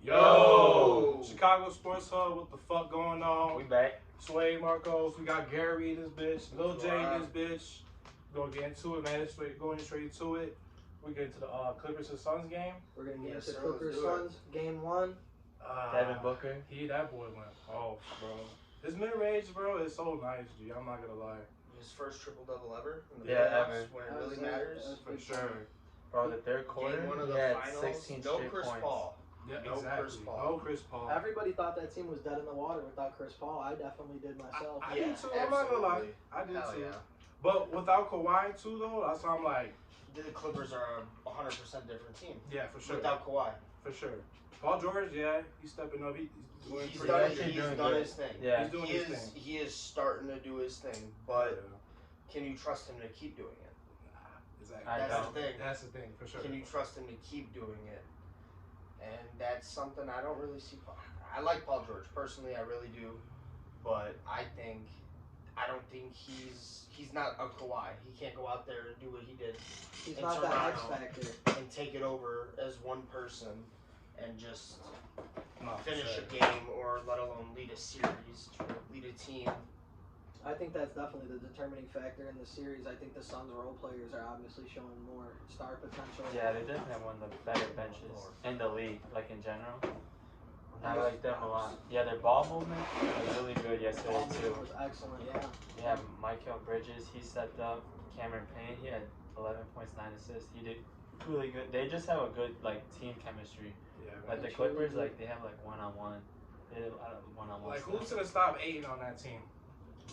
Yo! Chicago Sports Hub, what the fuck going on? We back. Sway Marcos, we got Gary in this bitch, Lil J in this bitch. We're gonna get into it, man. Going straight to it. We get into the Clippers and Suns game. We're gonna get into Clippers Suns game 1. Devin Booker. That boy went off, bro. His mid range, bro, is so nice, G. I'm not gonna lie. His first triple-double ever in the Yeah, playoffs ever. when it really matters. For sure. Bro, the third quarter, Game 1 of he the had finals, 16 no straight Chris points. Paul. Yeah, No exactly. Chris Paul. No Chris Paul. Everybody thought that team was dead in the water without Chris Paul. I definitely did myself. I did too. I'm not gonna lie. I did Hell too. yeah. But without Kawhi too, though, that's why I'm like, The Clippers are a 100% different team. yeah, for sure. Without Kawhi. For sure. Paul George, yeah, he's stepping up. He's doing He's pretty done, good. actually he's doing done good. his thing. Yeah. He's doing his thing. He is starting to do his thing, but can you trust him to keep doing it? Exactly. I That's know. the thing. That's the thing, for sure. Can you trust him to keep doing it? And that's something I don't really see. I like Paul George personally, I really do, but I don't think he's not a Kawhi. He can't go out there and do what he did He's in not that X Toronto factor. and take it over as one person and just No, for finish sure. a game or let alone lead a series, lead a team. I think that's definitely the determining factor in the series. I think the Suns role players are obviously showing more star potential. Yeah, they definitely have one of the better benches in the league, like in general. I like them a lot. Yeah, their ball movement was really good yesterday Ball too. movement was excellent, yeah. Yeah, Michael Bridges, he stepped up. Cameron Payne, he had 11 points, 9 assists. He did really good. They just have a good like team chemistry. Yeah, Like the That's really Clippers, good. like they have like one-on-one. They have a lot of one-on-one. like, who's gonna stop Aiden on that team?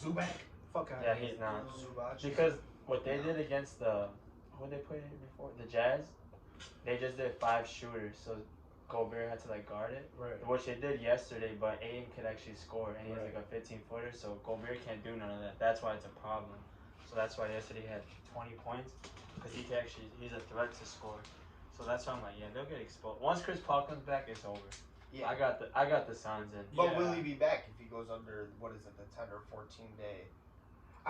Zubac? Fuck out Yeah, of here. he's not. Zubac. Because what they did against who they played before? The Jazz. They just did 5 shooters, so Gobert had to like guard it. Right. Which they did yesterday, but Aiden could actually score, and he's Right. like a 15-footer, so Gobert can't do none of that. That's why it's a problem. So that's why yesterday he had 20 points, because he's a threat to score. So that's why I'm like, yeah, they'll get exposed. Once Chris Paul comes back, it's over. Yeah. I got the Suns in. But Yeah. will he be back if he goes under, what is it, the 10 or 14 day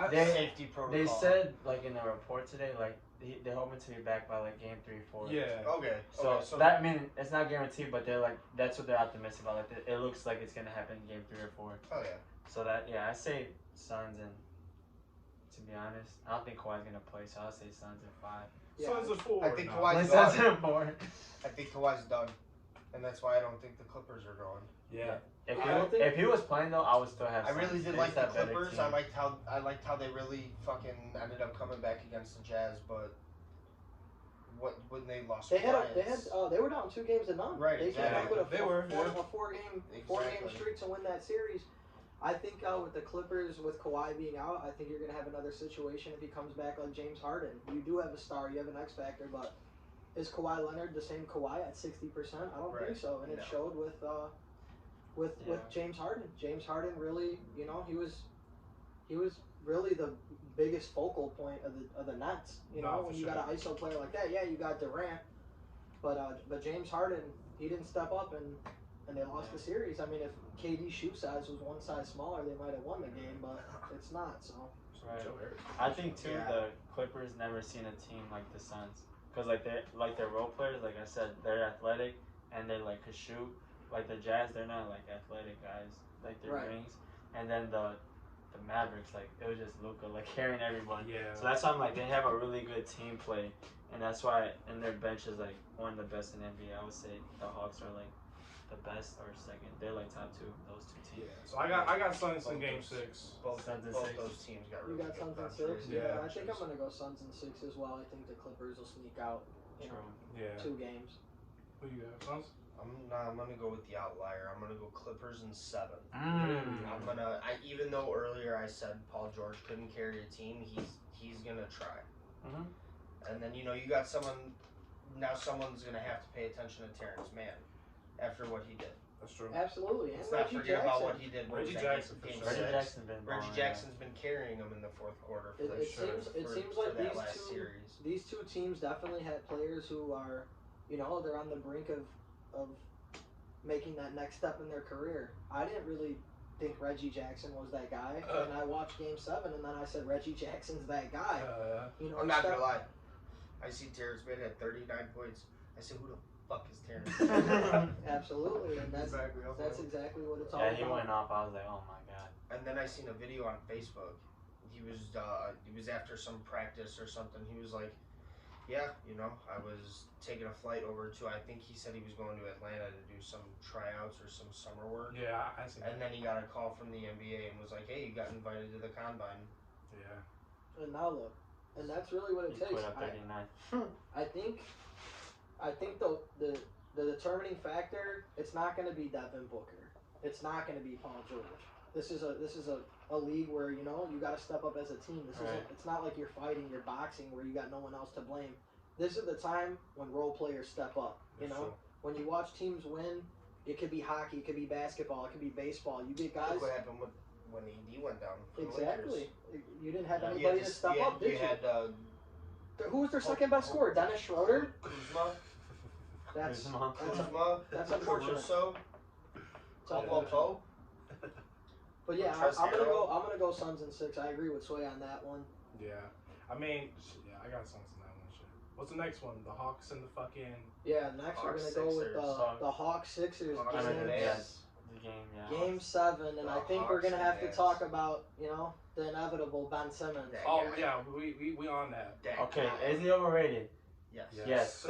They- safety protocol? They said like in the report today, like they're hoping to be back by like game 3, 4. Yeah. Okay. So that I mean it's not guaranteed, but they're like that's what they're optimistic about. Like it looks like it's gonna happen in game 3 or 4. Oh yeah. So that I say Suns, and to be honest, I don't think Kawhi's gonna play, so I'll say Suns in 5. Yeah. Suns are 4. I think now. Kawhi's Suns done. in 4. I think Kawhi's done, and that's why I don't think the Clippers are going. Yeah. If he was playing though, I would still have. I Suns. really did They like just the have better Clippers. team. I liked how they really fucking ended up coming back against the Jazz, but when they lost, They Kawhi, were down 2 games to none. Right, They came exactly. back with a They were, four game Exactly. streak to win that series. I think with the Clippers, with Kawhi being out, I think you're gonna have another situation if he comes back like James Harden. You do have a star, you have an X factor, but is Kawhi Leonard the same Kawhi at 60%? I don't think Right. so, and it No. showed with James Harden. James Harden really, he was really the biggest focal point of the Nets. You know, No, when for you sure. got an ISO player like that, yeah, you got Durant, but James Harden, he didn't step up and they lost the series. I mean, if KD's shoe size was 1 size smaller, they might have won the game, but it's not. So Right. Joe Harris. I think too Yeah. the Clippers never seen a team like the Suns, cause like their role players, like I said, they're athletic and they like could shoot. Like the Jazz, they're not like athletic guys, like their Right. wings. And then the Mavericks, like it was just Luka like carrying everyone. Yeah. So that's why I'm like they have a really good team play, and that's why and their bench is like one of the best in the NBA. I would say the Hawks are like the best or second. They're like top 2. Those 2 Yeah. teams. So I got Suns in game 6. both Suns in both 6. those teams got you really got good Suns in benches. 6. Yeah. Yeah, I think I'm gonna go Suns in 6 as well. I think the Clippers will sneak out. You know, True. Yeah. 2 games. Who you got? Suns? I'm gonna go with the outlier. I'm gonna go Clippers in 7. Mm. Even though earlier I said Paul George couldn't carry a team, he's gonna try. Mhm. And then you got someone's gonna have to pay attention to Terrence Mann after what he did. That's true. Absolutely, and Let's not Reggie forget Jackson. about what he did. Reggie What was that, Jackson, for game sure. Reggie six? Jackson's been balling, Reggie Jackson's been carrying them in the 4th quarter for It, the it sure. seems it for, seems for like that last these series. these 2 teams definitely had players who are, they're on the brink of making that next step in their career. I didn't really think Reggie Jackson was that guy, and I watched Game 7, and then I said Reggie Jackson's that guy. I'm not gonna lie. I see Terrence Mann at 39 points. I said, who the fuck is Terrence? Absolutely, and that's Exactly. exactly what it's all Yeah, about. he went off. I was like, oh my god. And then I seen a video on Facebook. He was after some practice or something. He was like, yeah, you know, I was taking a flight over to, I think he said he was going to Atlanta to do some tryouts or some summer work. Yeah, I see. And then he got a call from the NBA and was like, hey, you got invited to the combine. Yeah. And now look, and that's really what it He takes. put up 39. I think the determining factor, it's not going to be Devin Booker. It's not going to be Paul George. This is a league where, you know, you got to step up as a team. This isn't. It's not like you're fighting, you're boxing where you got no one else to blame. This is the time when role players step up. You know, when you watch teams win, it could be hockey, it could be basketball, it could be baseball. You get guys. Look what happened when AD went down. For Exactly. The You didn't have Lakers. anybody to step up, did you? You had Who was their second best scorer? Dennis Schroeder. Kuzma, That's Kuzma, unfortunate. Caruso, Caldwell Pope. But yeah, Trust I'm gonna Arrow. go. I'm gonna go Suns in 6. I agree with Sway on that one. Yeah. I mean, yeah, I got Suns in that one. Shit. What's the next one? The Hawks and the fucking. Yeah, next we're Hawks, gonna go with Sixers. the Hawks Sixers Hawks, I mean, game, yes, the game, yeah. game 7, and The I think we're Hawks gonna have to and talk Jazz. about, you know, the inevitable Ben Simmons. That Oh guy. yeah, we on that. That Okay, guy. is he overrated? Yes. Yes.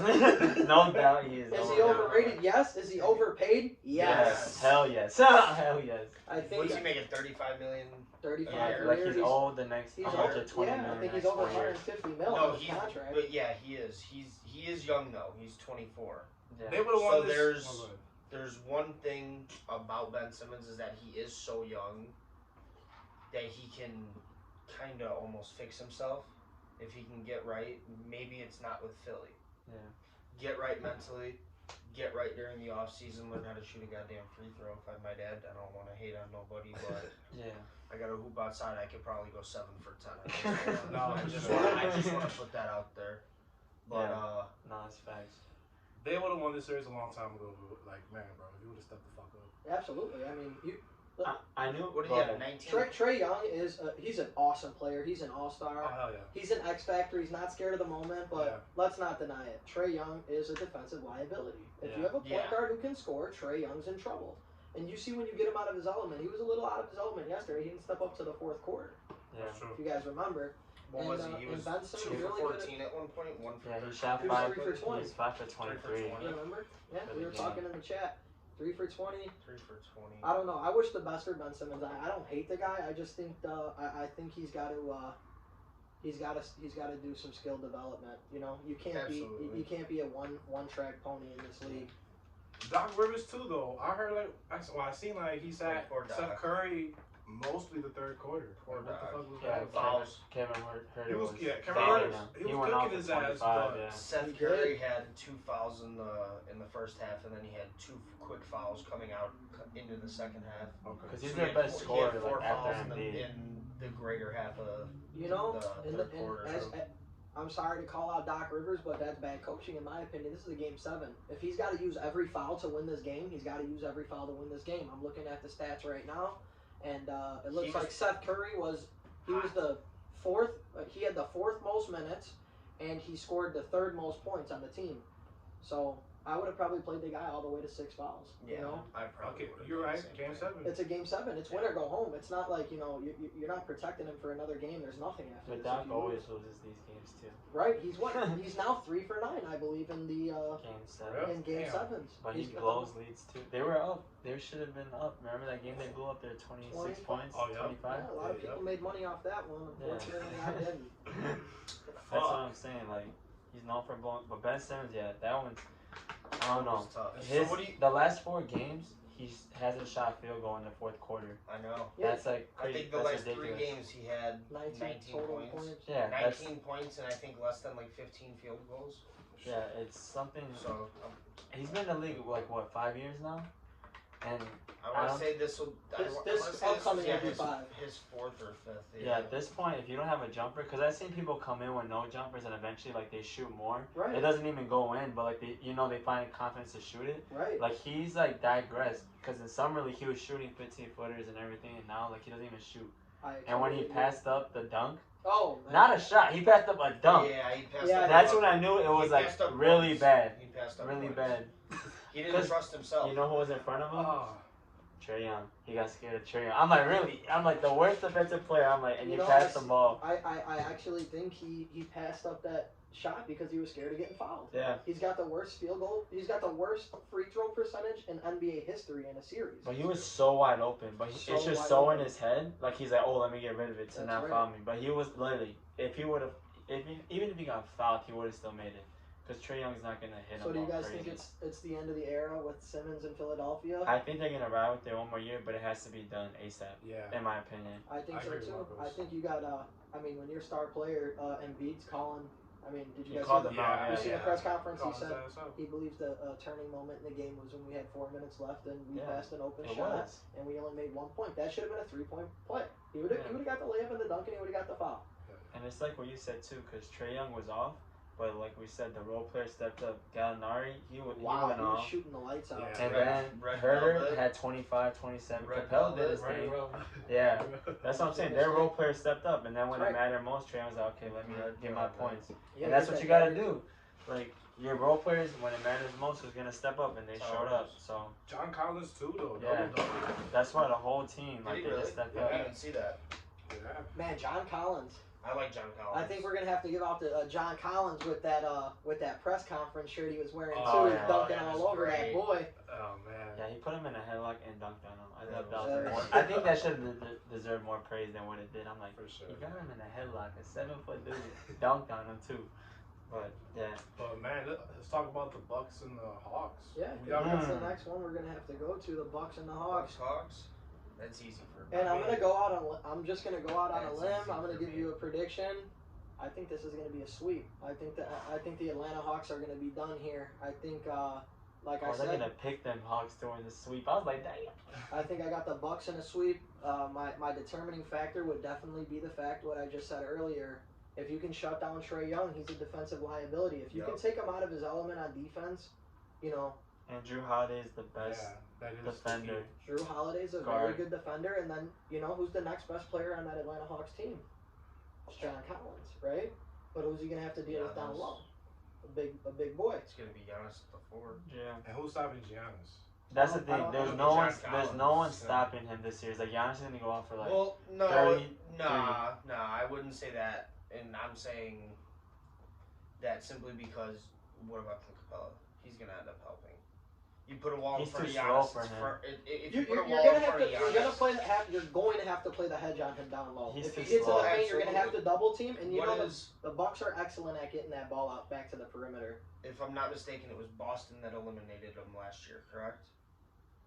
No doubt he is. Is he overrated. overrated? Yes. Is he overpaid? Yes. Hell yes. Hell yes. I think What is he making? 35 million. 35 Yeah, years. like he's owed the next He's 120 over, million yeah, I think he's next over 4 years. 150 mil No, on his he's. contract. But yeah, he is. He is young though. He's 24. Yeah. They would have So won this. there's- Oh, go ahead. There's one thing about Ben Simmons is that he is so young that he can kind of almost fix himself if he can get right. Maybe it's not with Philly. Yeah. Get right mentally. Get right during the off season. Learn how to shoot a goddamn free throw. If I'm my dad, I don't want to hate on nobody, but Yeah. I got a hoop outside. I could probably go 7 for 10. No, I just sure. want to put that out there. But No, it's facts. They would have won this series a long time ago. But like, man, bro, if you would have stepped the fuck up. Absolutely. I mean, I knew. what did he have? 19. Trey Young is he's an awesome player. He's an all-star. Oh hell yeah. He's an X factor. He's not scared of the moment, but Yeah. let's not deny it. Trey Young is a defensive liability. If you Yeah. have a point Yeah. guard who can score, Trey Young's in trouble. And you see when you get him out of his element, he was a little out of his element yesterday. He didn't step up to the fourth quarter, Yeah. That's true. if you guys remember. What And, was he? He and was Ben 2 Simmons for really could've- 14 at one point. 1 for Yeah, he 13. shot He was 5 3 for 20. He's 5 for 23. 20. You remember? Yeah, For we the were game. talking in the chat. 3 for 20. 3 for 20. I don't know. I wish the best for Ben Simmons. I don't hate the guy. I just think I think he's got to he's got to do some skill development. You know, you can't Absolutely. be a one track pony in this league. Doc Rivers too, though. I heard I seen like he sat Poor Doc. Steph Curry mostly the third quarter. Poor Like, what the Doc. fuck was Yeah, that? Fouls. Kevin Hurt He was was Kevin fouling Hurt. him. He was went off cooking for his ass, 25, but- yeah. Seth He Curry had 2 fouls in the first half, and then he had 2 quick fouls coming out into the second half. Okay. Because he's So their he had best four- he had scorer 4 like, after fouls Embiid. in the greater half of You know, the and, third and quarter. as, So. I'm sorry to call out Doc Rivers, but that's bad coaching in my opinion. This is a game 7. If he's got to use every foul to win this game, he's got to use every foul to win this game. I'm looking at the stats right now, and it looks He was- like Seth Curry was the 4th. He had the 4th most minutes, and he scored the 3rd most points on the team. So I would have probably played the guy all the way to 6 fouls. Yeah, You know, I probably Okay, would've you're done the right. same Game thing. 7. it's a game 7. It's win or go home. It's not like, you know, you're not protecting him for another game. There's nothing after But this. Doc If you always lose- loses these games too. Right, he's what? He's now 3 for 9, I believe, in the Game 7. Really? in game Damn. 7s. But he He's blows leads too. They were up. They should have been up. Remember that game they blew up their 26 20? points? Oh, yeah. 25? Yeah, a lot of people made money off that one. Unfortunately, I didn't. That's what I'm saying. Like, he's known for blowing. But Ben Simmons, yeah, that one's. I don't know. It was tough. His, So what do you? the last 4 games, he hasn't shot a field goal in the 4th quarter. I know. Yeah. That's like I crazy. think the That's last 3 ridiculous. games he had 19 total points. Yeah, that's 19 points and I think less than like 15 field goals. yeah. It's something. So He's been in the league like what 5 years now, and I want to say this will. This upcoming will be his 5. 4th or 5th. yeah, at this point, if you don't have a jumper, because I've seen people come in with no jumpers and eventually like they shoot more. Right. It doesn't even go in, but like they find confidence to shoot it. Right. Like he's like digressed because in summer league he was shooting 15 footers and everything, and now like he doesn't even shoot. And when he passed up the dunk Oh, man. Not a shot. He passed up a dunk. Yeah, he passed Yeah, up. That's buckets. when I knew it was He like passed up really buckets. bad. He passed up Really buckets. bad. He didn't trust himself. You know who was in front of him? Oh, Trae Young. He got scared of Trae Young. I'm like, really? I'm like, the worst defensive player. I'm like, and you know, passed the ball. I actually think he passed up that shot because he was scared of getting fouled. Yeah. He's got the worst field goal. He's got the worst free throw percentage in NBA history in a series. But he was so wide open. But So it's just wide so open. in his head. Like, he's like, oh, let me get rid of it to That's not right. foul me. But he was literally, if he would have, even if he got fouled, he would have still made it. Because Trae Young's not going to hit him. So do you all guys crazy. think it's the end of the era with Simmons in Philadelphia? I think they're going to ride with it one more year, but it has to be done ASAP, yeah. in my opinion. I think I so agree with too. Marcos. I think you got when your star player Embiid's calling. Did you He guys called see him out. You see Yeah. the press conference? Call He his said ass out. he believes the turning moment in the game was when we had 4 minutes left and we Yeah, passed an open It shot was. and we only made 1 point. That should have been a 3-point play. He would have got the layup and the dunk and he would have got the foul. And it's like what you said too, because Trae Young was off, but like we said, the role player stepped up. Gallinari, he went He was off. shooting the lights out. Yeah. And Red- then Red Herter Velvet. had 25, 27. Red Capella did Velvet. his thing. Right, Yeah. That's what I'm saying. Their role players stepped up, and then when Right. it mattered most, Trae Young was like, okay, let me Red get my Velvet. points. Yeah, And that's get what you that gotta guy. do. Like, your role players, when it matters most, is gonna step up, and they showed up. So John Collins too, though. Yeah. Double. that's why the whole team, Did like, he they really? just stepped I up. didn't even see that. Yeah. Man, John Collins. I like John Collins. I think we're gonna have to give out the John Collins with that press conference shirt he was wearing Oh, too, yeah. dunking That was all over great. that boy. Oh man. Yeah, he put him in a headlock and dunked on him. I Yeah, thought that it was was more. great. I think that should have deserved more praise than what it did. I'm like, For sure. he got him in a headlock, a 7-foot dude, dunked on him too. But yeah, But man, let's talk about the Bucks and the Hawks. Yeah, We got that's Mm. the next one we're gonna have to go to, the Bucks and the Hawks. Hawks. That's easy for. And I'm just gonna go out on a That's limb. easy I'm gonna for give me. you a prediction. I think this is gonna be a sweep. I think the Atlanta Hawks are gonna be done here. I think like I they're said, gonna pick them Hawks during the sweep. I was like, damn. I think I got the Bucks in a sweep. My determining factor would definitely be the fact what I just said earlier. If you can shut down Trae Young, he's a defensive liability. If you can take him out of his element on defense, And Drew Holiday is the best Yeah, that is defender. Drew Holiday's a very good defender. And then who's the next best player on that Atlanta Hawks team? It's John Collins, right? But who's he gonna have to deal with down Giannis. low? A big boy. It's gonna be Giannis at the 4. Yeah. And who's stopping Giannis? That's the I thing. don't- There's I no don't one. think John There's no Collins, one yeah. stopping him this year. It's like Giannis is gonna go off for like. Well, no, 30, nah, I wouldn't say that. And I'm saying that simply because what about Clint Capella? He's gonna end up helping. You put a wall He's in front of too slow Giannis. for it's him. If You're you put a gonna wall in have front to. of You're Giannis, going to have to play the hedge on him down low. He's If too he gets in slow. the paint, you're gonna have to Absolutely. double team. And what is, the Bucks are excellent at getting that ball out back to the perimeter. if I'm not mistaken, it was Boston that eliminated them last year, correct?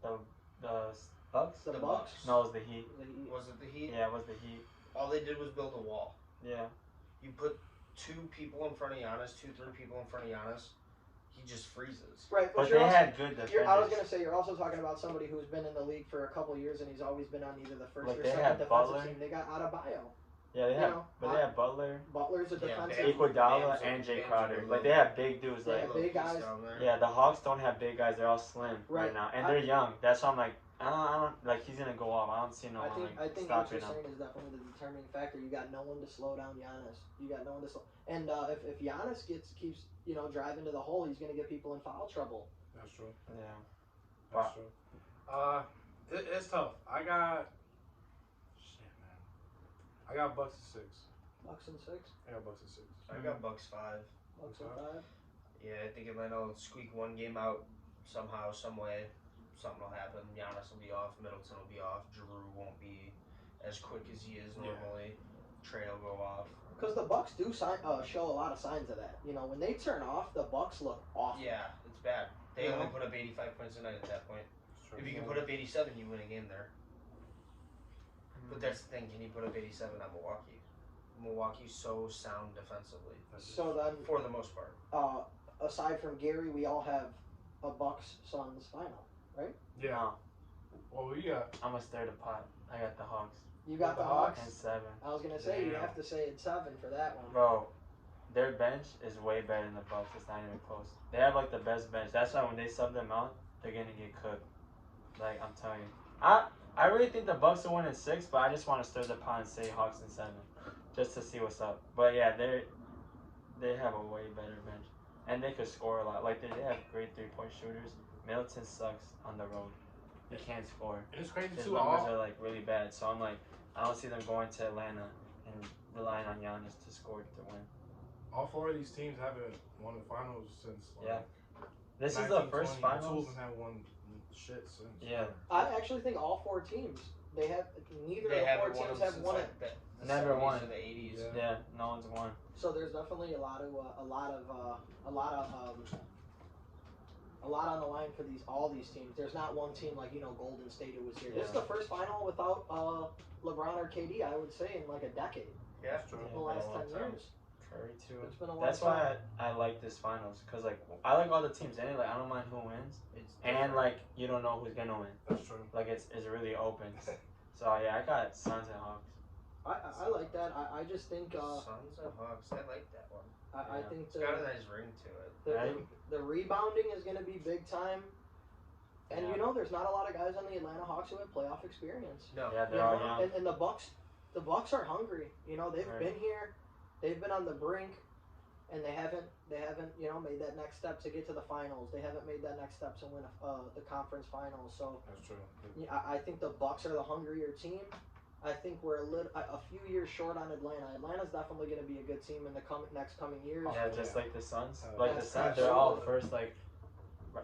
The Bucks. The The Bucks. Bucks. No, it was the Heat. Was it the Heat? Yeah, it was the Heat. All they did was build a wall. Yeah. You put 2 people in front of Giannis, 3 people in front of Giannis, he just freezes. Right, But you're they also, had good defenders. I was gonna say you're also talking about somebody who's been in the league for a couple years and he's always been on either the first Like or they second had defensive Butler. team. They got Adebayo. Yeah, they you had. know, But they had Butler, Butler's a Yeah, defensive. Bam. Iguodala, Bam's and Jay Bam's Crowder. good Like they little- have big dudes. Yeah, Like Little big piece guys. down there. yeah, the Hawks don't have big guys. They're all slim right, Right. now, and they're young. That's why I'm like, I don't like he's gonna go off. I don't see no I one think like what stopping you're him. saying is definitely the determining factor. You got no one to slow down Giannis. You got no one to slow. And if Giannis keeps driving to the hole, he's gonna get people in foul trouble. That's true. Yeah. That's true. It's tough. I got Bucks at 6. Bucks and 6. I got Bucks at 6. I got Bucks 5. Bucks and 5. Yeah, I think Atlanta will squeak one game out somehow, some way. Something will happen. Giannis will be off. Middleton will be off. Drew won't be as quick as he is normally. Trey will go off. Because the Bucks do show a lot of signs of that. When they turn off, the Bucks look awful. Yeah, it's bad. They Yeah. only put up 85 points a night at that point. It's true. If you can put up 87, you win a game there. But that's the thing. Can you put up 87 on Milwaukee? Milwaukee's so sound defensively So then, for the most part. aside from Gary, we all have a Bucks Suns final. Yeah. No, Well, we got. I'm gonna stir the pot. I got the Hawks You got the The Hawks. and 7. I was gonna say you Damn. have to say it's 7 for that one. Bro, their bench is way better than the Bucks. It's not even close. They have like the best bench. That's why when they sub them out, they're gonna get cooked. Like I'm telling you, I really think the Bucks will win in 6, but I just want to stir the pot and say Hawks in 7. just to see what's up. But yeah, they have a way better bench, and they could score a lot. Like they have great 3-point shooters. Middleton sucks on the road. He can't score. And it's crazy His too. numbers are like really bad. So I'm like, I don't see them going to Atlanta and relying on Giannis to score to win. All 4 of these teams haven't won the finals since. Yeah. This is the first 1920. finals. Two of them haven't won shit since. Yeah. I actually think all 4 teams. Neither They of the 4 haven't teams won have since won like it. the Never 70s won. or the 80s. Yeah. Yeah, no one's won. So there's definitely a lot on the line for all these teams. There's not one team like Golden State who was here. This is the first final without LeBron or KD, I would say, in like a decade. Yeah, That's true. The last 10 years. Curry too. It's been a long That's time. why I like this finals, cause like I like all the teams and like I don't mind who wins, it's and different. like you don't know who's gonna win. That's true. Like it's really open. So yeah, I got Suns and Hawks. I like that. I just think Suns and Hawks. I like that one. I Yeah. think It's got a nice ring to it. the rebounding is going to be big time. And Yeah. there's not a lot of guys on the Atlanta Hawks who have playoff experience. No. Yeah, You they're all know, young. and the Bucks are hungry. They've Right. been here, they've been on the brink, and they haven't made that next step to get to the finals. They haven't made that next step to win the conference finals. So That's true. yeah, I think the Bucks are the hungrier team. I think we're a few years short on Atlanta. Atlanta's definitely going to be a good team in the next coming years. Yeah, just like the Suns. Oh, Like the yes, Suns, they're all absolutely. first like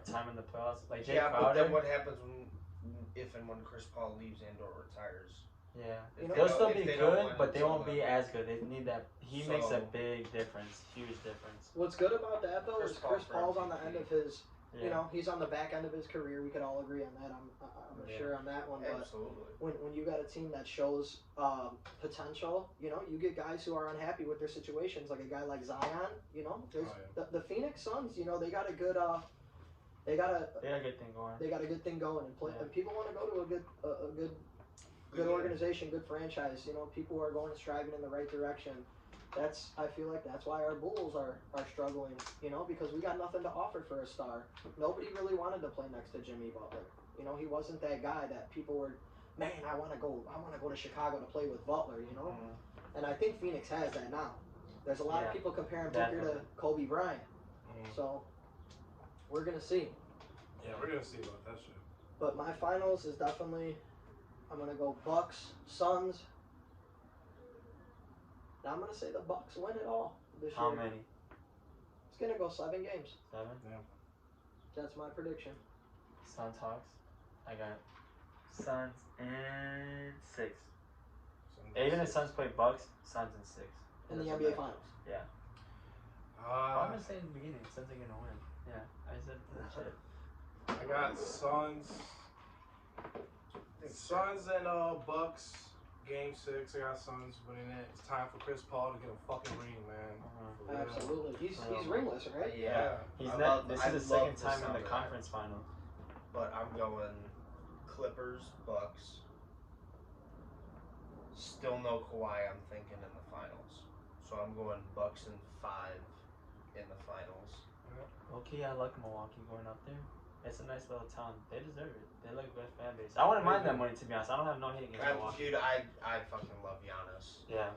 time in the playoffs. Like Jay Yeah, but Crowder. then what happens if and when Chris Paul leaves and or retires? Yeah, You know, they'll still if be they don't good, win but they until won't be then. as good. They need that. He makes a So- big difference, huge difference. What's good about that though Chris is Paul Chris for Paul's on the MVP. end of his. Yeah. He's on the back end of his career. We could all agree on that. I'm Yeah. sure on that one. But Absolutely. when you got a team that shows potential, you get guys who are unhappy with their situations, like a guy like Zion. There's the Phoenix Suns. They got a good They got a good thing going. they got a good thing going, and play. Yeah. And people want to go to a good organization, good franchise. People who are going striving in the right direction. I feel like that's why our Bulls are struggling. Because we got nothing to offer for a star. Nobody really wanted to play next to Jimmy Butler. He wasn't that guy that people were, man, I want to go to Chicago to play with Butler. And I think Phoenix has that now. There's a lot of Yeah, people comparing Booker to definitely. Kobe Bryant. Mhm. So we're gonna see. Yeah, we're gonna see about that shit. But my finals is definitely, I'm gonna go Bucks, Suns. Now I'm gonna say the Bucks win it all this How year. many? It's gonna go 7 games. 7? That's my prediction. Suns, Hawks. I got Suns and 6. Even if Suns play Bucks, Suns and 6. In the Doesn't NBA matter. Finals. I'm gonna say in the beginning, Suns are gonna win. Yeah, I said shit. I got Suns and Bucks. Game 6. I got Suns winning it. It's time for Chris Paul to get a fucking ring, man. For real. Absolutely. He's ringless, right? Yeah. He's I not. love- This I is the love second the time in sound the of that. conference final. But I'm going Clippers, Bucks. Still no Kawhi, I'm thinking, in the finals. So I'm going Bucks and 5 in the finals. Okay, I like Milwaukee going up there. It's a nice little town. They deserve it. They like a good fan base. I wouldn't mind them winning, to be honest. I don't have no hate against Milwaukee. Dude, I fucking love Giannis. Yeah.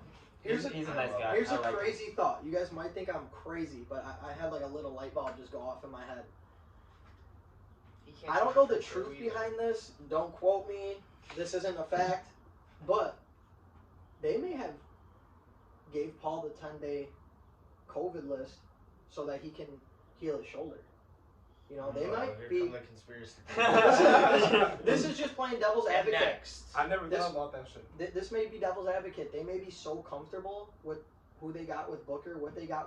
Here's He's a a nice guy. Here's I a like him. crazy thought. You guys might think I'm crazy, but I had like a little light bulb just go off in my head. He can't I don't know shoot the free throw truth either. behind this. Don't quote me. This isn't a fact. But they may have gave Paul the 10-day COVID list so that he can heal his shoulder. They might Here be. come the conspiracy. This is just playing devil's And advocate. next. I never This- thought about that shit. This may be devil's advocate. They may be so comfortable with who they got with Booker, what they got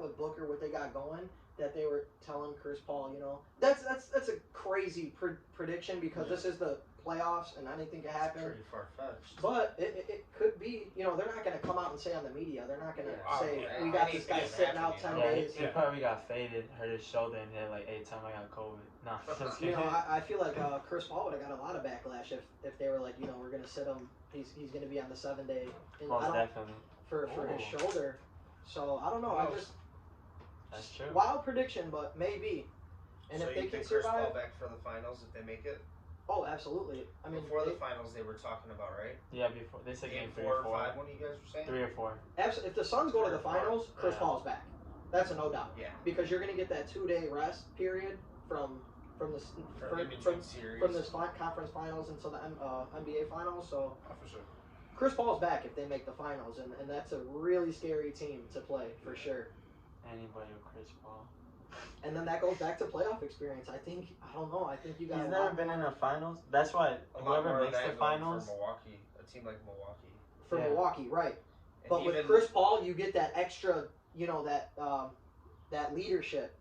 going, that they were telling Chris Paul, that's a crazy prediction because this is the playoffs and anything can happen. Pretty far fetched. But it could be, they're not going to come out and say on the media. They're not going to Yeah. say, Yeah. we got this guy Anything sitting can out happen, 10 Yeah, days. he probably got faded, hurt his shoulder, and had like 8 times I got COVID. No, just kidding. I feel like Chris Paul would have got a lot of backlash if they were like, we're going to sit him. He's going to be on the 7-day. And Most I don't- definitely. for his Oh. shoulder. So I don't know. I just That's true. wild prediction, but maybe. And so if they you can think Chris Paul survive, back for the finals if they make it? Oh, absolutely. I mean, before the finals, they were talking about, right? Yeah, before they said game 3 4 or 4. or 5. What do you guys were saying? 3 or 4. if the Suns go to the finals, Chris Yeah. Paul's back. That's a no doubt. Yeah. Because you're going to get that 2-day rest period from this Series. from this conference finals until the NBA finals. So For sure. Chris Paul's back if they make the finals, and that's a really scary team to play for sure. Anybody with Chris Paul. And then that goes back to playoff experience. I don't know. I think you got. He's never been in a finals. That's why whoever makes the finals. For Milwaukee, a team like Milwaukee. For Milwaukee, right? And But with Chris Paul, you get that extra, that leadership.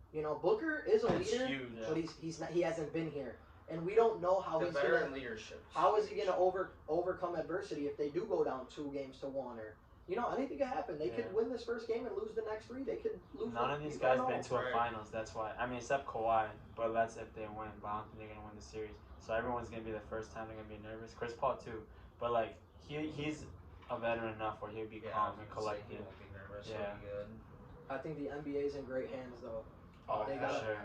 Booker is a it's leader, huge. but he hasn't been here, and we don't know how The he's veteran gonna. leadership. How is he gonna overcome adversity if they do go down 2-1 or? Anything could happen. They could win this first game and lose the next 3. They could lose. None of these guys been to a finals. That's why. I mean, except Kawhi, but that's if they win. But I don't think they're gonna win the series. So everyone's gonna be the first time they're gonna be nervous. Chris Paul too, but like he's a veteran enough where he'll be calm and collected. He won't be nervous. Yeah. He'll be good. I think the NBA's in great hands though. Oh,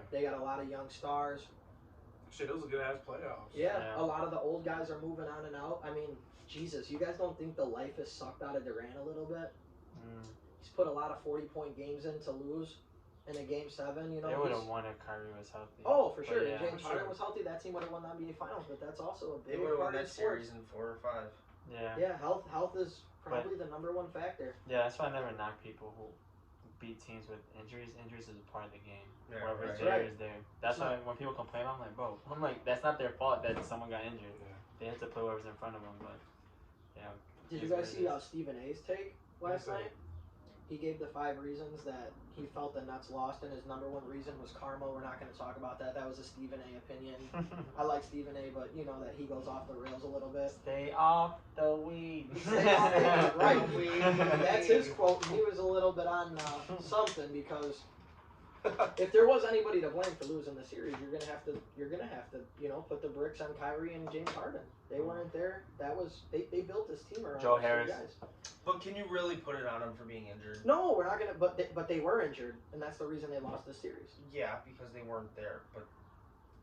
They got a lot of young stars. Shit, it was a good ass playoffs. Yeah, a lot of the old guys are moving on and out. I mean, Jesus, you guys don't think the life is sucked out of Durant a little bit? He's put a lot of 40-point games in to lose in a game 7. They would have won if Kyrie was healthy. Oh, for sure. Yeah, If James Harden was healthy, that team would have won the NBA Finals. But that's also a They big would have won part of that sports. series in 4 or 5. Yeah. Yeah, health is probably the number one factor. Yeah, that's why I never knock people who beat teams with injuries. Injuries is a part of the game. Yeah, Whoever's right. there is there. That's why when people complain, I'm like, bro, that's not their fault that someone got injured. Yeah. They have to play whoever's in front of them. But yeah. Did you guys see Stephen A's take last night? He gave the 5 reasons that he felt the Nets lost, and his number 1 reason was karma. We're not going to talk about that. That was a Stephen A opinion. I like Stephen A, but you know that he goes off the rails a little bit. Stay off the weed. Stay off the weed, right. That's his quote, and he was a little bit on something because if there was anybody to blame for losing the series, you're gonna have to put the bricks on Kyrie and James Harden. They weren't there. They built this team around Joe those 2 Harris. guys. But can you really put it on them for being injured? No, we're not gonna. But they were injured, and that's the reason they lost the series. Yeah, because they weren't there. But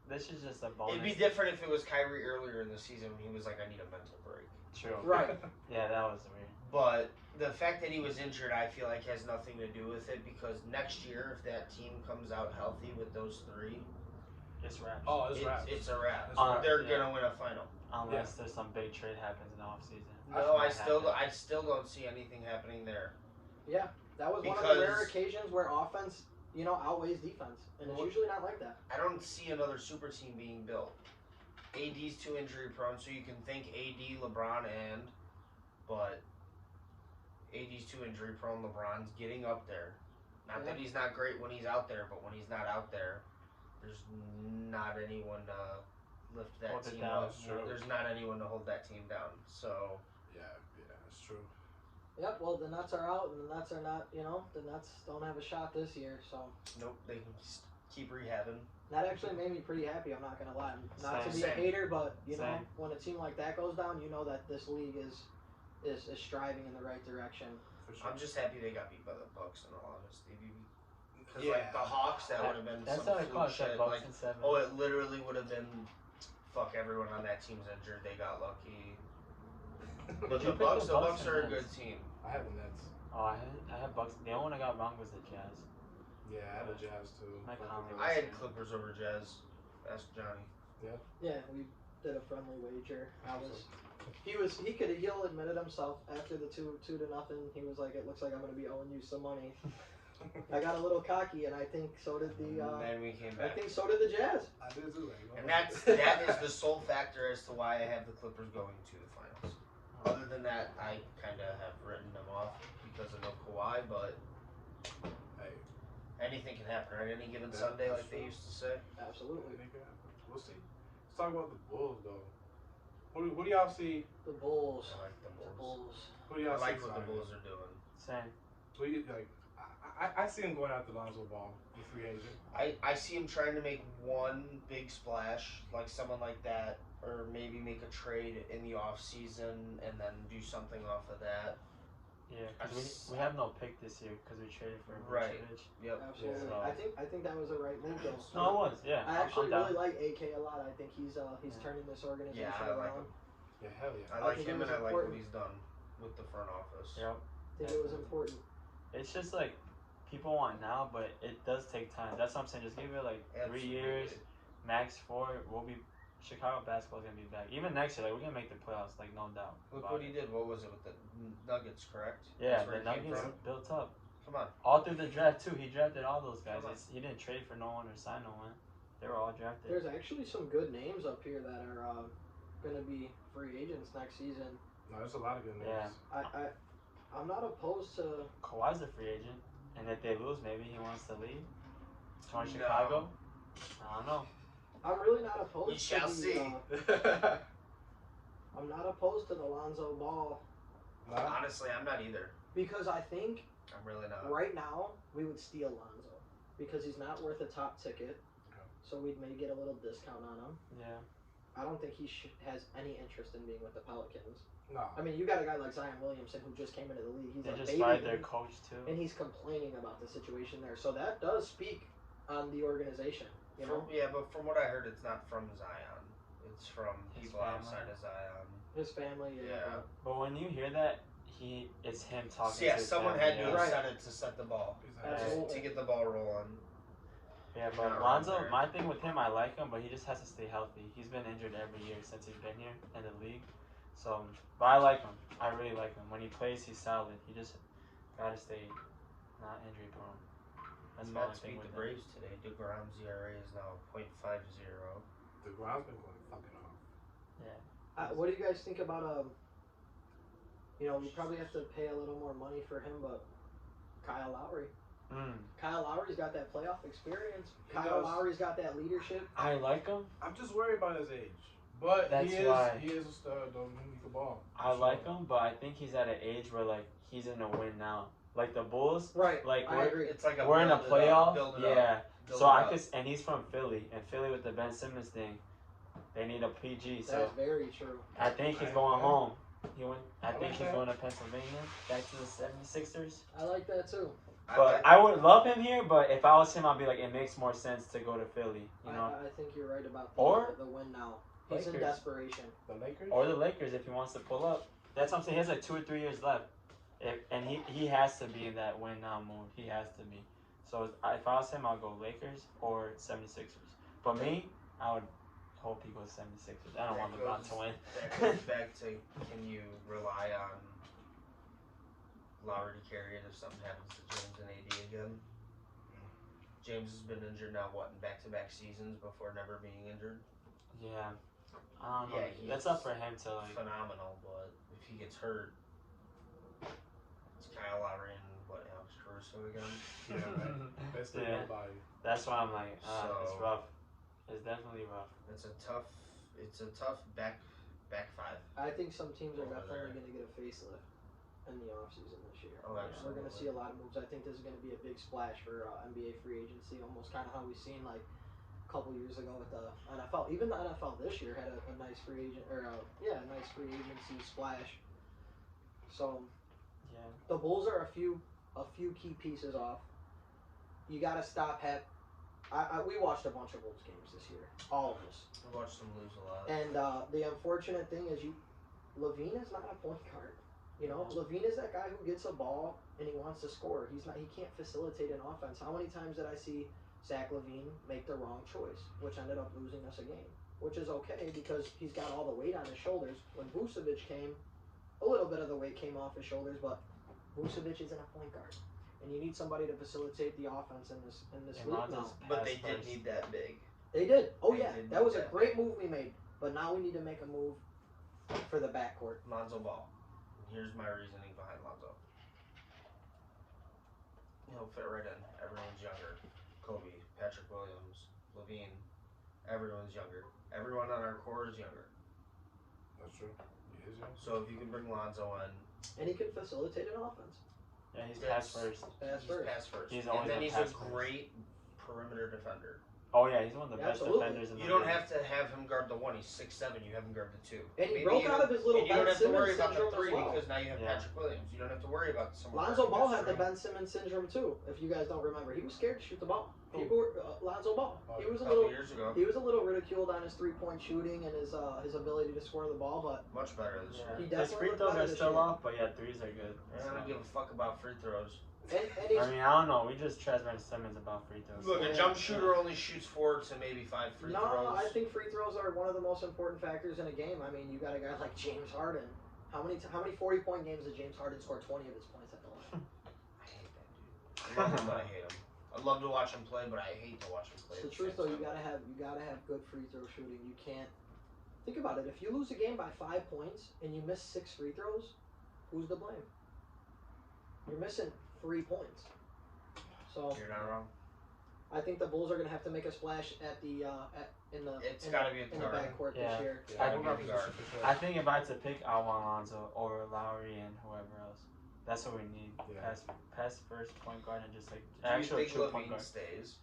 This is just a bonus. it'd be different if it was Kyrie earlier in the season when he was like, I need a mental break. True. Right. Yeah, that was weird. But the fact that he was injured, I feel like has nothing to do with it because next year, if that team comes out healthy with those 3, It's wraps. Oh, it's wraps. it's a wrap. It's a wrap. They're gonna win a final. Unless there's some big trade happens in the offseason. No, I still don't see anything happening there. Yeah, that was one of the rare occasions where offense, outweighs defense, and it's usually not like that. I don't see another super team being built. AD's too injury prone, so you can think AD, LeBron, but AD's too injury prone. LeBron's getting up there. Not that he's not great when he's out there, but when he's not out there, there's not anyone to lift that team up. There's not anyone to hold that team down. So yeah, that's true. Yep. Well, the Nets are out, and the Nets are not. The Nets don't have a shot this year. So nope, they can just keep rehabbing. that actually made me pretty happy. I'm not gonna lie. Not to be Same. a hater, but Same. when a team like that goes down, you know that this league is striving in the right direction. For sure. I'm just happy they got beat by the Bucks. In all honesty, because Yeah. like the Hawks, that would have been That's some how it fluke costs. shit. Bucks Like, and 7. oh, it literally would have been, fuck, everyone on that team's injured. They got lucky. But you the pick Bucks the Bucks are a and good Nets? team. I had the Nets. Oh, I had Bucks. The only one I got wrong was the Jazz. Yeah, I had the Jazz too. My comment I had Clippers over Jazz. Ask Johnny. Yeah, we did a friendly wager. He'll admit it himself after the 2-0. He was like, it looks like I'm gonna be owing you some money. I got a little cocky, and I think so did the. And then we came I back. think so did the Jazz. I did too. And that is the sole factor as to why I have the Clippers going to the finals. Other than that, I kind of have written them off because of no Kawhi, but Hey, anything can happen, right? Any given Yeah, Sunday, that's like they true. used to say. Absolutely. we'll see. Let's talk about the Bulls though. Who do y'all see? The Bulls. I like the The Bulls. Bulls. Who do I y'all like see? what the signing? Bulls are doing. Same. Who you like? I see him going after Lonzo Ball, the free agent. I see him trying to make one big splash, like someone like that, or maybe make a trade in the off season and then do something off of that. Yeah, because we have no pick this year because we traded for Right. Vucevic. Yep. Absolutely. So- I think that was the right move though. No, it was. Yeah. I actually I'm down. really like AK a lot. I think he's turning this organization Yeah, I like around. him. Yeah, hell yeah. I like think him it was and I like what important. he's done with the front office. Yep. I think it was important. It's just like people want now, but it does take time. That's what I'm saying. Just give it like 3 years, max 4. We'll be Chicago basketball's gonna be back. Even next year, like we're gonna make the playoffs, like no doubt. Look what he did. What was it with the Nuggets? Correct. Yeah, That's where the he came Nuggets from? built up Come on. all through the draft too. He drafted all those guys. Come on. He didn't trade for no one or sign no one. They were all drafted. There's actually some good names up here that are going to be free agents next season. No, there's a lot of good names. Yeah. I'm not opposed to. Kawhi's a free agent, and if they lose, maybe he wants to leave. Join No. Chicago. I don't know. I'm really not opposed. We shall to see. I'm not opposed to the Lonzo Ball Nah. Honestly, I'm not either. because I think I'm really not. right now we would steal Lonzo because he's not worth a top ticket. Okay. So we may get a little discount on him. Yeah. I don't think he has any interest in being with the Pelicans. No. I mean, you got a guy like Zion Williamson who just came into the league. He's They a just baby, fired their coach too. and he's complaining about the situation there. So that does speak on the organization. You know, But from what I heard, it's not from Zion. It's from His people family. outside of Zion. his family. Yeah. But when you hear that, it's him talking. Yeah, to his someone family, had to yeah. Right. have said it to set the ball. Absolutely. To get the ball rolling. Yeah, Not but wrong Lonzo, there. my thing with him, I like him, but he just has to stay healthy. He's been injured every year since he's been here in the league. So, but I like him. I really like him. When he plays, he's solid. He just gotta stay not injury prone. That's my only Mets thing beat with the him. Braves today. DeGrom's ERA is now .50. The ground's been going fucking off. What do you guys think about we probably have to pay a little more money for him, but Kyle Lowry. Kyle Lowry's got that playoff experience. He Kyle does. Lowry's got that leadership. I like him. I'm just worried about his age. But That's he is why. he is a stud, though. He needs the ball. I like him, but I think he's at an age where like he's in a win now. Like the Bulls, Right. like I agree. It's like a we're in a build it up, playoff. build it Yeah. up, build So it I up. could, and he's from Philly, and Philly with the Ben Simmons thing, they need a PG. So That's very true. I think he's Right, going yeah. home. I think like he's that. going to Pennsylvania, back to the 76ers. I like that too. But I would love him here. But if I was him, I'd be like, it makes more sense to go to Philly, you know, I think you're right about Or the win now. He's in Lakers. desperation. The Lakers? or the Lakers if he wants to pull up. That's what I'm saying. He has like 2 or 3 years left, and he has to be in that win now mode. He has to be. So if I was him, I'll go Lakers or 76ers. But me, I would hope he goes 76ers. I don't want LeBron to win. That goes back to, can you rely on Lowry to carry it if something happens to James and AD again? James has been injured now, in back-to-back seasons before never being injured? Yeah. I don't know. Yeah, That's he's up for him to like. Phenomenal, but if he gets hurt, it's Kyle Lowry and Alex Caruso again? Yeah, man. Best thing Yeah. nobody. That's why I'm like, it's So- rough. It's definitely rough. It's a tough back five. I think some teams are Over definitely there. going to get a facelift in the offseason this year. Oh, We're going to absolutely. see a lot of moves. I think this is going to be a big splash for NBA free agency, almost kind of how we've seen like a couple years ago with the NFL. Even the NFL this year had a nice free agent a nice free agency splash. So Yeah. the Bulls are a few key pieces off. You got to stop we watched a bunch of Bulls games this year, all of us. I watched them lose a lot. And the unfortunate thing is, Levine is not a point guard. You know, Levine is that guy who gets a ball and he wants to score. He can't facilitate an offense. How many times did I see Zach Levine make the wrong choice, which ended up losing us a game? Which is okay because he's got all the weight on his shoulders. When Vucevic came, a little bit of the weight came off his shoulders, but Vucevic isn't a point guard. And you need somebody to facilitate the offense in this And league now. Lonzo's But pass they did first. need that big. They did. Oh They yeah, did that was a that. great move we made. But now we need to make a move for the backcourt. Lonzo Ball. Here's my reasoning behind Lonzo. He'll fit right in. Everyone's younger. Kobe, Patrick Williams, Levine. Everyone's younger. Everyone on our core is younger. That's true. He is young. So if you can bring Lonzo in, And he can facilitate an offense. Yeah, he's Yes. pass first. Pass he's first. pass first. He's and always then a he's pass a first. great perimeter defender. Oh yeah, he's one of the best Absolutely. defenders in the You don't league. have to have him guard the 1. He's 6'7". You have him guard the 2. And he Maybe broke you out don't- of his little and you don't Ben have to worry Simmons about the syndrome 3 as well. because now you have Yeah. Patrick Williams. You don't have to worry about someone. Lonzo guarding Ball the had the 3. Ben Simmons syndrome too. If you guys don't remember, he was scared to shoot the ball. Who? People were Lonzo Ball. He was a couple little. years ago. He was a little ridiculed on his 3-point shooting and his ability to score the ball, but Much better this Yeah. He year. His definitely free looked throws better are this still year. off, but yeah, threes are good. I don't give a fuck about free throws. and I he's mean, I don't know. We just trashed Ben Simmons about free throws. Look, Yeah. a jump shooter only shoots 4 to maybe 5 free no. throws. I think free throws are one of the most important factors in a game. I mean, you got a guy like James Harden. How many 40-point games did James Harden score 20 of his points at the line? I hate that dude. I love him, but I hate him. I love to watch him play, but I hate to watch him play. It's the at truth same though. You time. gotta have good free throw shooting. You can't think about it. If you lose a game by 5 points and you miss 6 free throws, who's to blame? You're missing 3 points. So You're not wrong. I think the Bulls are gonna have to make a splash at the It's in gotta the, be a in the guard. backcourt Yeah. this year. Yeah, I we're think gonna the be guard. for sure. I think if I had to pick, I want Lonzo over Lowry and whoever else. That's what we need. Yeah. Pass first point guard and just like Do you actual think true point Levine guard. stays?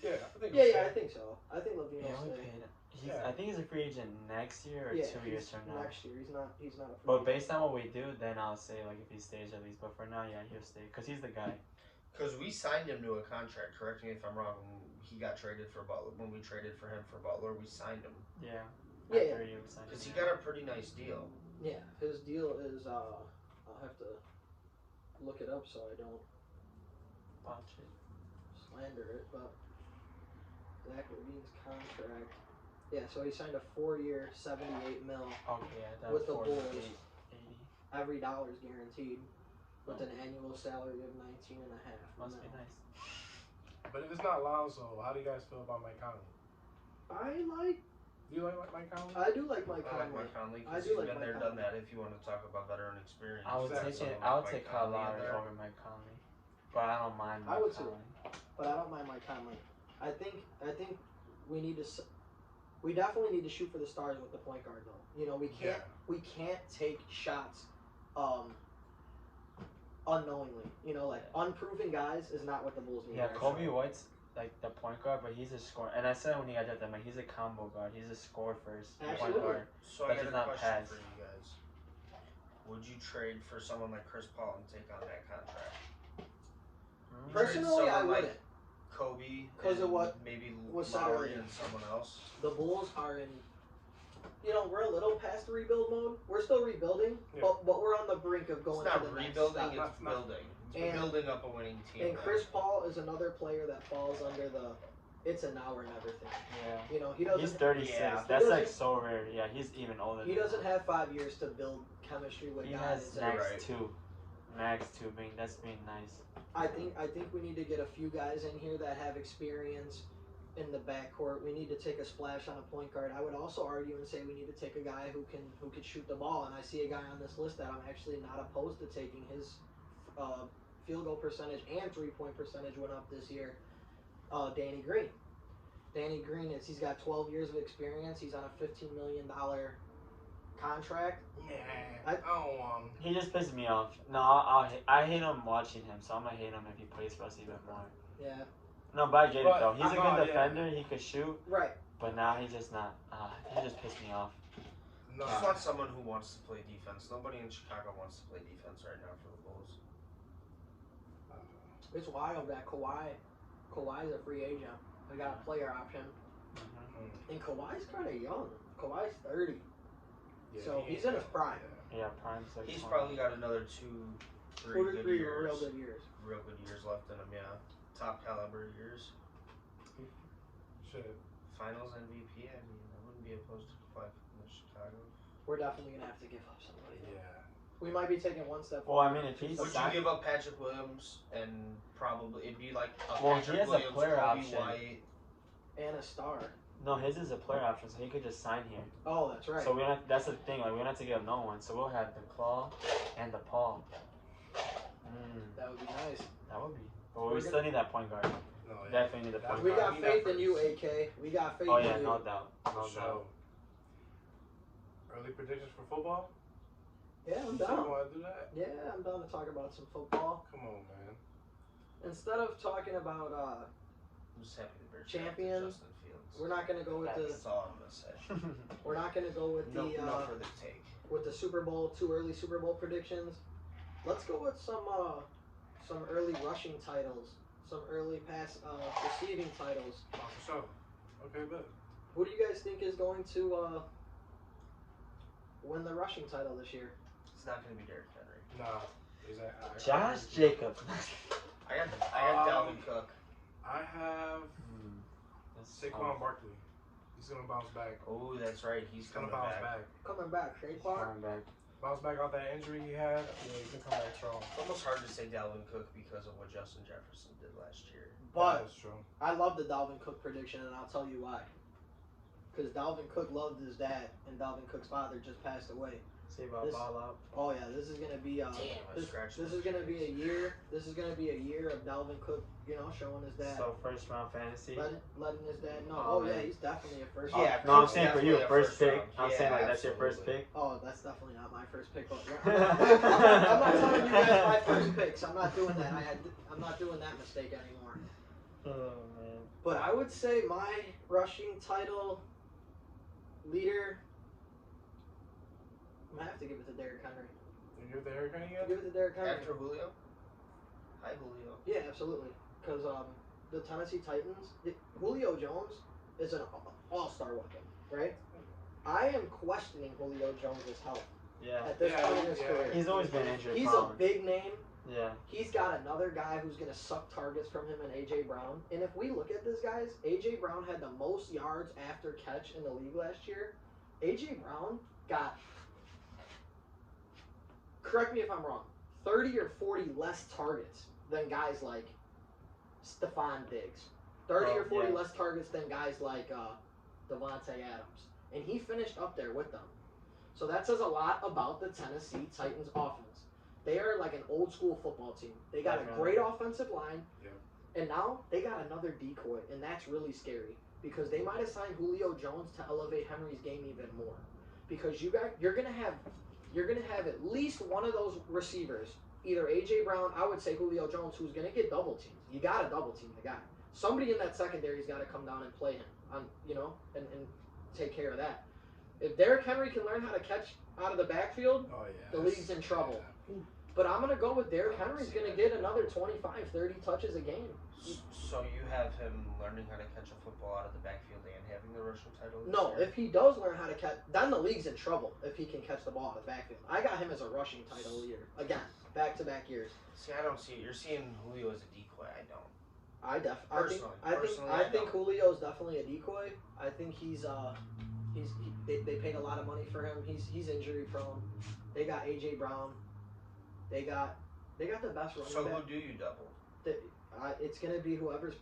Yeah, I think Yeah, we I should. think so. I think Levine Yeah, will we stay. paid him. Yeah. I think he's a free agent next year or Yeah, 2 years from now. next year. He's not a free But agent. based on what we do, then I'll say like if he stays at least. But for now, yeah, he'll stay because he's the guy. Because we signed him to a contract. Correct me if I'm wrong. When he got traded for Butler, when we traded for him for Butler, we signed him Yeah. Yeah, After you signed because he him, got a pretty nice deal. Yeah, his deal is I'll have to look it up so I don't Watch it. slander it, but Zach Levine's contract. Yeah, so he signed a 4-year, $78 million. Okay, yeah, that With the was Bulls. 80. Every dollar's guaranteed, with an annual salary of 19.5. Must be nice. But if it's not Lonzo, how do you guys feel about Mike Conley? Do you like Mike Conley? I do like Mike I like Conley. Mike Conley I because do he's like been Mike there, Conley. done that. If you want to talk about veteran experience, I would Exactly. take it. someone I would like take Mike Kyle Conley in Lowry there. over Mike Conley, but I don't mind. I Mike would too. Conley. But I don't mind Mike Conley. I think we need to. We definitely need to shoot for the stars with the point guard though. You know, we can't take shots unknowingly. You know, like unproven guys is not what the Bulls need. Yeah, right Kobe now. White's like the point guard, but he's a scorer. And I said when he got drafted, like he's a combo guard. He's a score first point Absolutely. guard. So But I he's got a not question pass. for you guys. Would you trade for someone like Chris Paul and take on that contract? Mm. Personally, I someone like wouldn't. Kobe 'Cause of and what maybe was said Lowry earlier. and someone else. The Bulls are in. You know, we're a little past the rebuild mode. We're still rebuilding, Yeah. but we're on the brink of going It's to not the next rebuilding, step. it's building. It's And- building up a winning team. And Chris Paul is another player that falls under the it's a now or never thing. Yeah. You know, he doesn't He's 36. Yeah. That's He like doesn't- so rare. Yeah, he's even older. he than doesn't that. have 5 years to build chemistry with He guys. has And max Right. 2. Max 2 being that's being nice. I think we need to get a few guys in here that have experience in the backcourt. We need to take a splash on a point guard. I would also argue and say we need to take a guy who can shoot the ball. And I see a guy on this list that I'm actually not opposed to taking. His field goal percentage and 3-point percentage went up this year. Danny Green. Danny Green he's got 12 years of experience. He's on a $15 million contract. I don't want him. He just pisses me off. No, I hate him watching him, so I'm gonna hate him if he plays for us even more. Yeah. No, but I get But it though. He's a I know, good yeah. defender. He could shoot, Right. but now he's just not. He just pissed me off. No. I just want someone who wants to play defense. Nobody in Chicago wants to play defense right now for the Bulls. It's wild that Kawhi's a free agent. We got a player option. Mm-hmm. And Kawhi's kind of young. Kawhi's 30. Yeah, So he he's ain't in his got- prime. Yeah, Prime's like. He's 20. probably got another 2, 3 2 to good 3 years. real good years. Real good years left in him, yeah. Top caliber years. Shit. Finals MVP, I mean, I wouldn't be opposed to play in Chicago. We're definitely going to have to give up somebody. Yeah. We might be taking one step Well, I forward. mean, if he's Would you signed- give up Patrick Williams and probably it'd be like a Well, he Patrick has a Williams, player Kobe option. White. And a star. No, his is a player option, so he could just sign here. Oh, that's right. So we don't. That's the thing. Like we don't have to give no one. So we'll have the Claw and the Paul. That would be nice. That would be. But We're we still need that point guard. No, yeah. Definitely need the point We guard. got need faith that in you, first. AK. We got faith Oh in yeah, you. no doubt. No So, doubt. early predictions for football? Yeah, I'm You down. want to do that? Yeah, I'm down to talk about some football. Come on, man. Instead of talking about just happy the Bears Champion. drafted Justin Fields. We're not gonna go with the. That's all I'm gonna say. We're not gonna go with No, the no further take. with the Super Bowl, 2 early Super Bowl predictions. Let's go with some early rushing titles, some early receiving titles. Oh, for sure. Okay, but Who do you guys think is going to win the rushing title this year? It's not gonna be Derrick Henry. nah. Exactly. Josh Jacobs. I got Dalvin Cook. I have Saquon Barkley. He's gonna bounce back. Oh, that's right. He's He's gonna coming bounce back. back. Coming back, Saquon. Bounce back off that injury he had. Yeah, he can come back strong. It's almost hard to say Dalvin Cook because of what Justin Jefferson did last year. But That's true. I love the Dalvin Cook prediction, and I'll tell you why. Because Dalvin Cook loved his dad, and Dalvin Cook's father just passed away. Save our ball out. Oh yeah, this is gonna be Damn, this is gonna be a year. This is gonna be a year of Dalvin Cook, showing his dad, So first round fantasy. letting his dad know. Oh, Oh yeah, man. he's definitely a first. Yeah, round. No, I'm Cook's saying for you, definitely a first pick. round. I'm Yeah, saying like that's your first absolutely. pick. Oh, that's definitely not my first pick. But I'm not telling you guys my first picks. I'm not doing that. I'm not doing that mistake anymore. Oh man. But I would say my rushing title leader. I'm gonna have to give it to Derrick Henry. You give the Derrick Henry yet? Give it to Derrick Henry. After Julio? Hi, Julio. Yeah, absolutely. Because the Tennessee Titans, Julio Jones is an all-star weapon, right? I am questioning Julio Jones' health Yeah. at this point in his career. He's always been injured. He's a big name. Yeah. He's got another guy who's going to suck targets from him in A.J. Brown. And if we look at this, guys, A.J. Brown had the most yards after catch in the league last year. A.J. Brown got, correct me if I'm wrong, 30 or 40 less targets than guys like Stephon Diggs. 30 or 40 less targets than guys like Devontae Adams. And he finished up there with them. So that says a lot about the Tennessee Titans offense. They are like an old school football team. They got a great offensive line. Yeah. And now they got another decoy. And that's really scary. Because they might have signed Julio Jones to elevate Henry's game even more. Because you're gonna have at least one of those receivers, either A.J. Brown, I would say Julio Jones, who's gonna get double teamed. You gotta double team the guy. Somebody in that secondary's gotta come down and play him and take care of that. If Derrick Henry can learn how to catch out of the backfield, the league's in trouble. Yeah. But I'm going to go with Derrick Henry's going to get another 25, 30 touches a game. So you have him learning how to catch a football out of the backfield and having the rushing title? this No, year? if he does learn how to catch, then the league's in trouble if he can catch the ball out of the backfield. I got him as a rushing title leader. Again, back-to-back years. See, I don't see it. You're seeing Julio as a decoy. I don't. I think Julio's definitely a decoy. I think they paid a lot of money for him. He's injury prone. They got A.J. Brown. They got the best running So back. who do you double? It's gonna be whoever's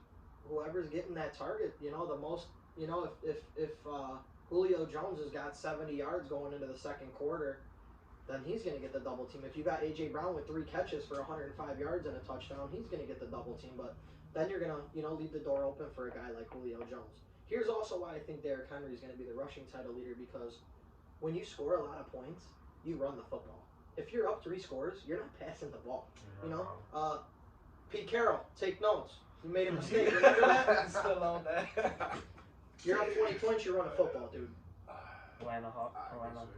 getting that target. The most. If Julio Jones has got 70 yards going into the second quarter, then he's gonna get the double team. If you got A.J. Brown with 3 catches for 105 yards and a touchdown, he's gonna get the double team. But then you're gonna leave the door open for a guy like Julio Jones. Here's also why I think Derrick Henry is gonna be the rushing title leader, because when you score a lot of points, you run the football. If you're up 3 scores, you're not passing the ball. Pete Carroll, take notes. You made a mistake. Remember that? Still on that. You're up 20 points, you run a football, dude. Atlanta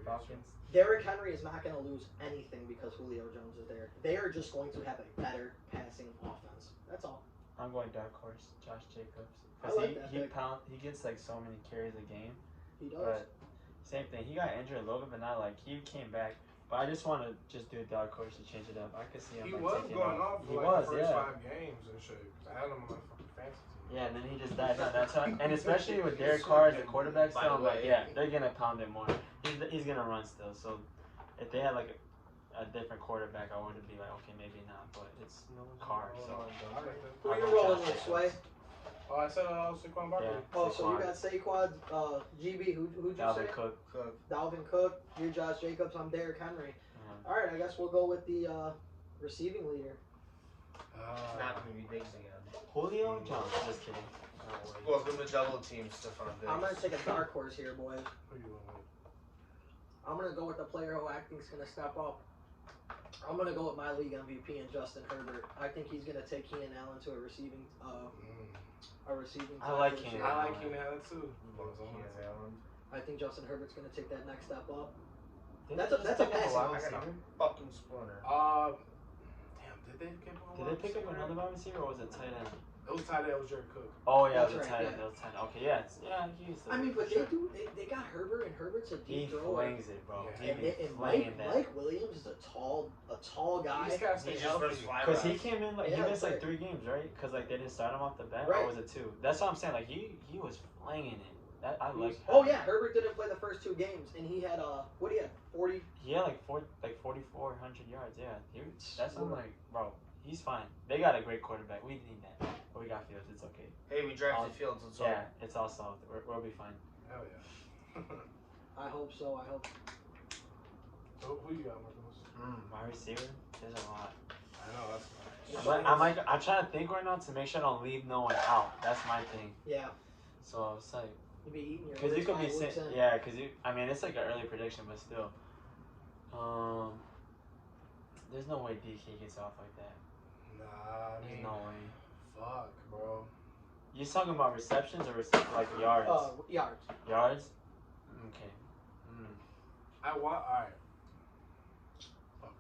Falcons. Derrick Henry is not going to lose anything because Julio Jones is there. They are just going to have a better passing offense. That's all. I'm going dark horse, Josh Jacobs. I like that pick. He gets like so many carries a game. He does. But same thing. He got injured a little bit, but not like he came back. But I just want to just do a dark horse to change it up. I could see him. He like, was taking going off. off He for was, the first yeah. 5 games and shit. I had him on my fucking fantasy team. Yeah, and then he just died. That's how, and especially with Derek Carr as the quarterback, still, I'm like, yeah, they're gonna pound it more. He's gonna run still. So if they had like a different quarterback, I would be like, okay, maybe not. But it's Carr. So Who are you rolling with, Sway? Oh, I said Saquon Barkley. Yeah. Oh, so you got Saquon, GB. Who'd you Dalvin say? Cook. Dalvin Cook. You're Josh Jacobs. I'm Derrick Henry. All right, I guess we'll go with the receiving leader. It's not going to be Diggs again. Julio Jones. Just kidding. Welcome to double team, Stephon Diggs. I'm gonna take a dark horse here, boys. Who you going with? I'm gonna go with the player who I think is gonna step up. I'm gonna go with my league MVP and Justin Herbert. I think he's gonna take Keenan Allen to a receiving I like title this Keenan year. I like Keenan Allen too. I think Justin Herbert's gonna take that next step up. Didn't That's they a just passing. pick up wide I got receiver? a fucking splinter. Damn, did they pick up? Did they pick up another wide receiver or was it tight end? It was tight end. It was Jared Cook. Oh yeah, That's it was right, tight end. yeah. It was tight end. Okay, yeah, he's. I mean, but they got Herbert, and Herbert's a He deep thrower. flings it, bro. Yeah. He And, be and flinging that. Mike Williams is a tall guy. He's got to stay He just healthy. runs fly Cause he routes. came in like he Yeah, missed like right. 3 games, right? Cause like they didn't start him off the bench, Right. or was it 2? That's what I'm saying. Like he was flinging it. That I like. Oh yeah, Herbert didn't play the first 2 games, and he had 40. He had like 4,400 yards. Yeah, that's I'm like, bro, he's fine. They got a great quarterback. We need that, but we got Fields. It's okay. Hey, we drafted Fields. It's Yeah, it's all solved. We'll be fine. Hell yeah. I hope so. I hope. Who you got, Marcos? My receiver, there's a lot. I know that's. I'm trying to think right now to make sure I don't leave no one out. That's my thing. Yeah, So it's like, you'd be eating your. cause you could be words saying, 5 weeks in. yeah, cause you. I mean, it's like an early prediction, but still. There's no way DK gets off like that. Nah, I There's mean, no way. fuck, bro. You talking about receptions or like yards? Yards. Yards? Okay. I want. All right.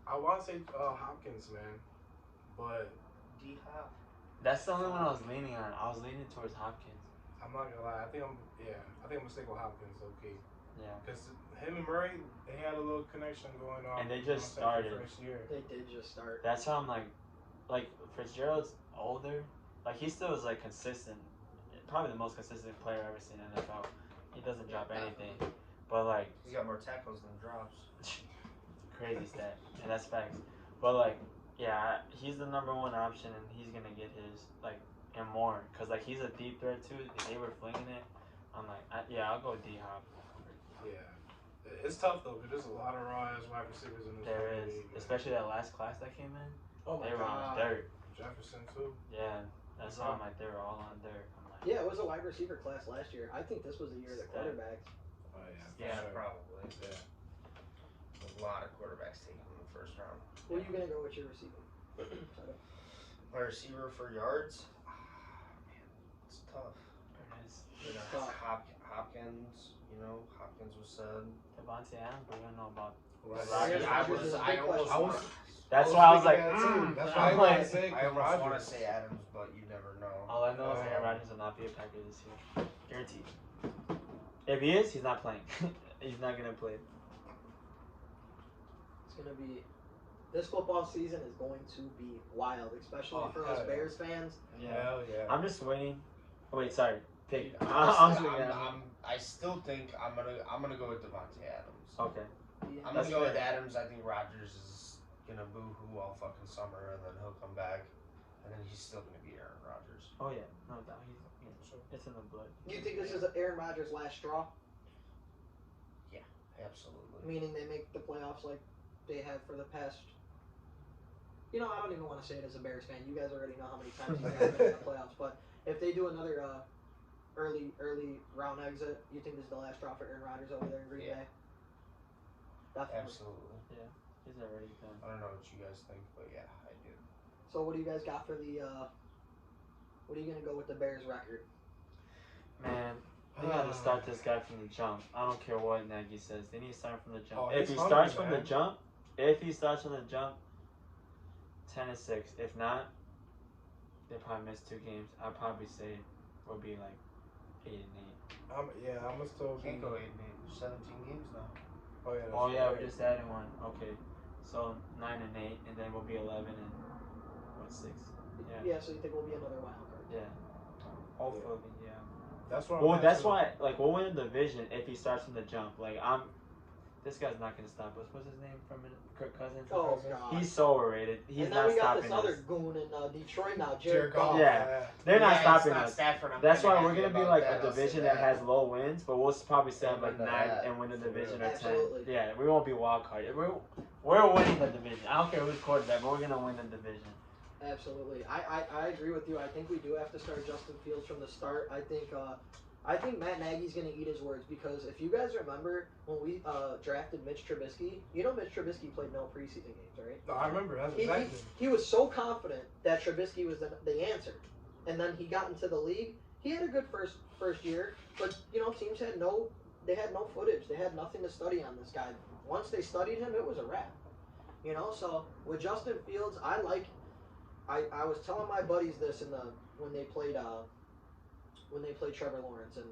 I want to say Hopkins, man, but D Hop. That's the only one I was leaning on. I was leaning towards Hopkins. I'm not gonna lie. I think I'm gonna stick with Hopkins, okay? Yeah. Because him and Murray, they had a little connection going on. And they you know just what I'm saying, started. for First year. They did just start. That's how I'm like Fitzgerald's older. Like he still is like consistent. Probably the most consistent player I've ever seen in the NFL. He doesn't drop anything. But like He's got more tackles than drops. crazy stat. And that's facts. But like, yeah, he's the number 1 option and he's gonna get his like and more. Cause like he's a deep threat too. They were flinging it. I'm like, I'll go D Hop. Yeah. It's tough though, because there's a lot of raw ass wide receivers in this There fucking is, league, man. especially that last class that came in. Oh my They were god. on dirt. Jefferson too. Yeah, that's why I'm like they were all on dirt. I'm like, Yeah, it was a wide receiver class last year. I think this was the year of the quarterbacks. Oh yeah. for Yeah, sure. probably. Yeah. A lot of quarterbacks taken in the first round. Who are you gonna go with your receiver? My receiver for yards. Man, it's tough. it is. You know, Tough. Hopkins. You know, Hopkins was said. Devontae Adams, we don't know about. Right. Rodgers I is was. a I big almost. question. want- That's why I was like, thinking that too. That's why I'm I wanted like, to say I almost want to Rodgers. say Adams, but you never know. all I know is Aaron Rodgers will not be a Packer this year, guaranteed. If he is, he's not playing. He's not gonna play. It's gonna be. This football season is going to be wild, especially for us hell yeah. Bears fans. Hell yeah. I'm just waiting. Oh, wait, sorry. Pick. I still think I'm gonna go with Devontae Adams. Okay. I'm That's gonna go with fair. Adams. I think Rodgers is gonna boo-hoo all fucking summer, and then he'll come back, and then he's still gonna be Aaron Rodgers. Oh yeah, no doubt. It's in the blood. Do you think this is Aaron Rodgers' last straw? Absolutely. Meaning they make the playoffs like they have for the past. You know, I don't even want to say it as a Bears fan. You guys already know how many times you guys have been in the playoffs. But if they do another early round exit, you think this is the last straw for Aaron Rodgers over there in Green Yeah. Bay? Definitely. Absolutely. He's already done. I don't know what you guys think, but yeah, I do. So what do you guys got for the? What are you gonna go with the Bears record? Man, they gotta start this guy from the jump. I don't care what Nagy says. They need to start him from the jump. Oh, if he's he starts hungry, from the jump, 10-6. If not, they probably miss 2 games. I'd probably say we'll be like 8-8. I'm gonna still be. Can't go 8-8. There's 17 games now. Oh yeah. Oh that's yeah, right. we just added one. Okay, so 9-8, and then we'll be 11-6. Yeah. So you think we'll be another wild card? Yeah. Hopefully, yeah. That's what. Well, that's why. Like, we'll win the division if he starts from the jump. Like, this guy's not gonna stop us. What's his name from Kirk Cousins? Oh god. He's so overrated. He's and then not we got stopping this us. other goon in Detroit now, Jared Goff. Goff. Yeah. They're not it's stopping not us. Stafford. I'm That's kinda why we're happy gonna be about like that, a I'll say division that has low wins, but we'll probably still have like Amen to 9 that. and win the For division real. or 10. Absolutely. Yeah, we won't be wild card. We're winning the division. I don't care who's quarterback, but we're gonna win the division. Absolutely. I agree with you. I think we do have to start Justin Fields from the start. I think I think Matt Nagy's going to eat his words because if you guys remember when we drafted Mitch Trubisky, you know Mitch Trubisky played no preseason games, right? No, I remember. That's exactly. He was so confident that Trubisky was the answer, and then he got into the league. He had a good first year, but teams had no footage. They had nothing to study on this guy. Once they studied him, it was a wrap. So with Justin Fields, I was telling my buddies this when they played Trevor Lawrence and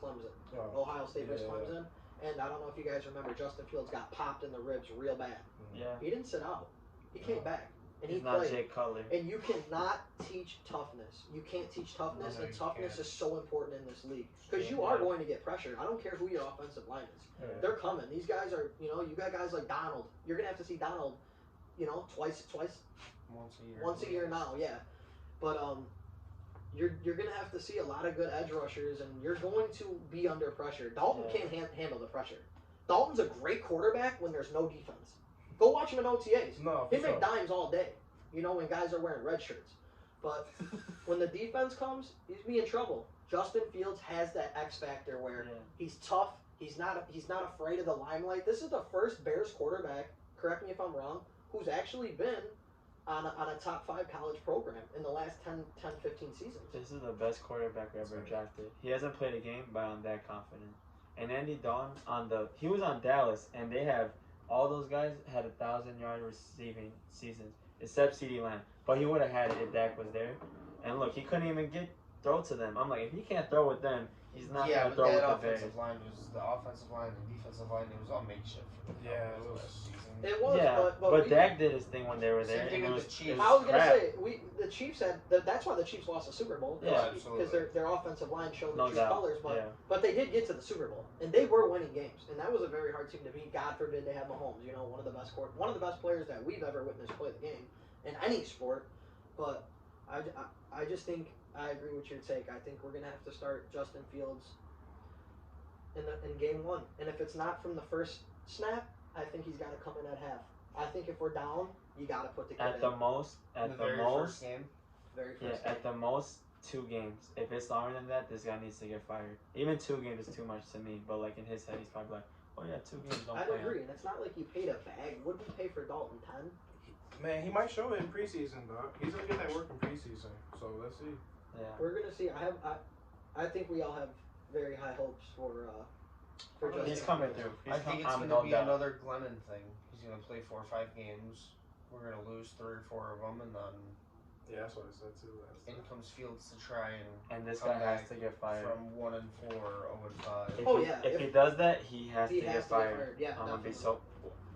Clemson, Ohio State versus Clemson, and I don't know if you guys remember, Justin Fields got popped in the ribs real bad. Yeah. He didn't sit out. He came back. And He's he not played. Jay Cutler. And you cannot teach toughness. You can't teach toughness, and toughness is so important in this league because you are going to get pressured. I don't care who your offensive line is. Yeah. They're coming. These guys are, you got guys like Donald. You're going to have to see Donald, twice. Once a year now, yeah. But you're going to have to see a lot of good edge rushers, and you're going to be under pressure. Dalton can't handle the pressure. Dalton's a great quarterback when there's no defense. Go watch him in OTAs. No, He make dimes all day, when guys are wearing red shirts. But when the defense comes, he's be in trouble. Justin Fields has that X factor where he's tough. He's not afraid of the limelight. This is the first Bears quarterback, correct me if I'm wrong, who's actually been on a top 5 college program in the last 10, 15 seasons. This is the best quarterback ever drafted. He hasn't played a game, but I'm that confident. And Andy Dalton he was on Dallas, and they have all those guys had 1,000-yard receiving seasons, except CeeDee Lamb. But he would have had it if Dak was there. And look, he couldn't even throw to them. I'm like, if he can't throw with them, he's not going to throw with the Bears. The offensive line and defensive line, it was all makeshift for the Cowboys last season. It was, yeah, but Dak did his thing when they were there. Same thing with the Chiefs. I was gonna say the Chiefs had that's why the Chiefs lost the Super Bowl. Yeah, because their offensive line showed the No true doubt. colors, but they did get to the Super Bowl and they were winning games, and that was a very hard team to beat. God forbid they had Mahomes, one of the best players that we've ever witnessed play the game in any sport. But I just think I agree with your take. I think we're gonna have to start Justin Fields in game 1, and if it's not from the first snap, I think he's got to come in at half. I think if we're down, you got to put the kid At in. the most, First game. Very first yeah, game. at the most 2 games. If it's longer than that, this guy needs to get fired. Even 2 games is too much to me. But like in his head, he's probably like, oh yeah, 2 games, don't I'd play agree, him. and it's not like you paid a bag. What did we pay for Dalton? 10? Man, he might show it in preseason, dog. He's gonna get that work in preseason. So let's see. Yeah. We're gonna see. I think we all have very high hopes for Justin. He's coming Fields. through. I think it's going to be another Glennon thing. He's going to play 4 or 5 games. We're going to lose 3 or 4 of them, and then Yeah, that's what I said too. in comes Fields to try And this come guy has back to get fired. from 1-4, 0-5. If he does that, he has to He get has to get fired. fired. Yeah, I'm gonna be definitely.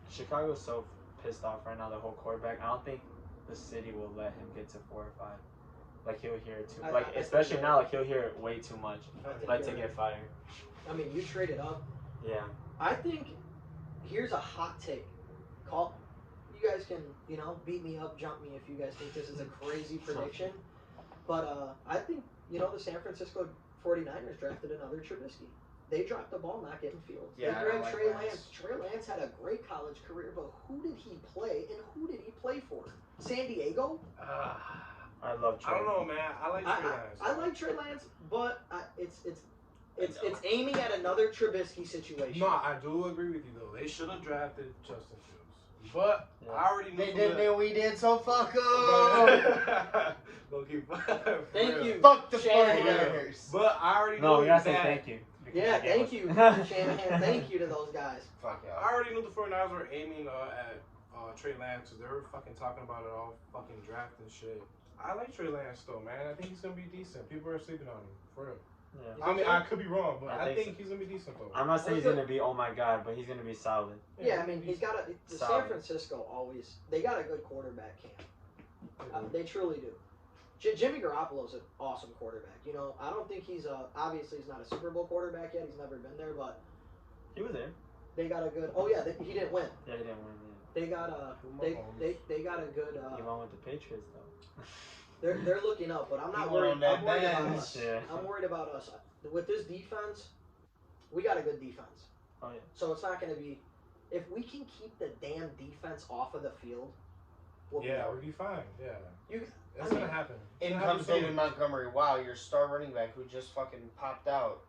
Chicago's so pissed off right now. The whole quarterback. I don't think the city will let him get to 4 or 5. Like he'll hear it too. I Especially think now, like he'll hear it way too much. I think Like you're to right. get fired. I mean, you traded up. Yeah. I think here's a hot take. You guys can, beat me up, jump me if you guys think this is a crazy prediction. But I think, the San Francisco 49ers drafted another Trubisky. They dropped the ball not getting Fields. Yeah, they I grabbed like Trey Lance. Lance. Trey Lance had a great college career, but who did he play and who did he play for? San Diego? I love Trey. I don't know, man. I like Trey Lance. I like Trey Lance, but it's aiming at another Trubisky situation. No, I do agree with you though. They should have drafted Justin Fields, but Yeah. I already knew. They from did, the- we did, so fuck them! Don't keep. Thank you. Fuck the Shanahan. 49ers! But I already No, knew we gotta say that. thank you. Yeah, thank you, Shanahan. Thank you to those guys. Fuck I y'all. already knew the 49ers were aiming at Trey Lance. They were fucking talking about it all fucking draft and shit. I like Trey Lance though, man. I think he's gonna be decent. People are sleeping on him for real. Yeah. I mean, I could be wrong, but I I think think he's gonna be decent though. I'm not saying he's gonna be oh my god, but he's gonna be solid. Yeah, I mean, he's got San Solid. Francisco they got a good quarterback camp. They truly do. Jimmy Garoppolo's an awesome quarterback. I don't think obviously he's not a Super Bowl quarterback yet. He's never been there, but He was there. they got a good. Oh yeah, he didn't win. Yeah, he didn't win. They got they got a good. He won with the Patriots though. They're looking up, but I'm not He went worried. on that I'm worried about bench. us. Yeah. I'm worried about us. With this defense, we got a good defense. Oh yeah. So it's not going to be. If we can keep the damn defense off of the field, will be Yeah, out. we'll be fine. Yeah. You- It's I mean, gonna happen. In It's comes gonna David happen Montgomery. Wow, your star running back who just fucking popped out.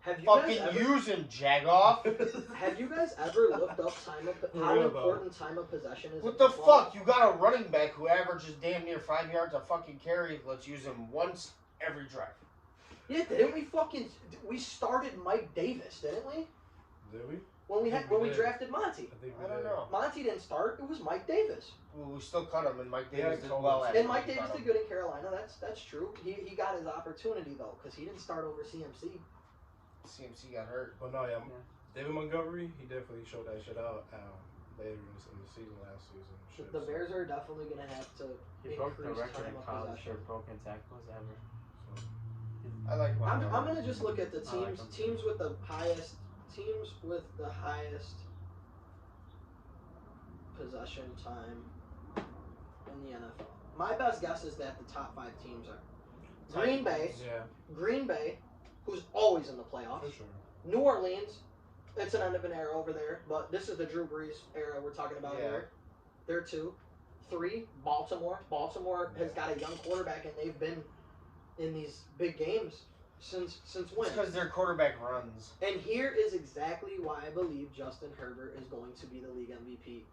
Have you Fucking guys ever, use him, Jagoff. have you guys ever looked up how real, though. important time of possession is? What in the football? fuck? You got a running back who averages damn near 5 yards a fucking carry. Let's use him once every drive. Yeah, didn't we started Mike Davis, didn't we? Did we? When we I think when we we did. drafted Monty. I think we I don't did. know. Monty didn't start. It was Mike Davis. Well, we still cut him, and Mike Yeah, Davis did totally. well after And Mike we Davis cut did him. good in Carolina. That's true. He got his opportunity though, because he didn't start over CMC. CMC got hurt. But no, yeah. Yeah. David Montgomery, he definitely showed that shit out later in the season last season. Shit, The so- Bears are definitely gonna have to He broke the increase record time in of college for possession. broken tackles ever. I like I'm Montgomery. gonna just look at the I like teams him. teams with the highest possession time in the NFL. My best guess is that the top 5 teams are Green Bay, Yeah, who's always in the playoffs. for sure. New Orleans, it's an end of an era over there, but this is the Drew Brees era we're talking about Yeah. here. They're 2. 3, Baltimore. Baltimore has got a young quarterback, and they've been in these big games since when? Because their quarterback runs. And here is exactly why I believe Justin Herbert is going to be the league MVP.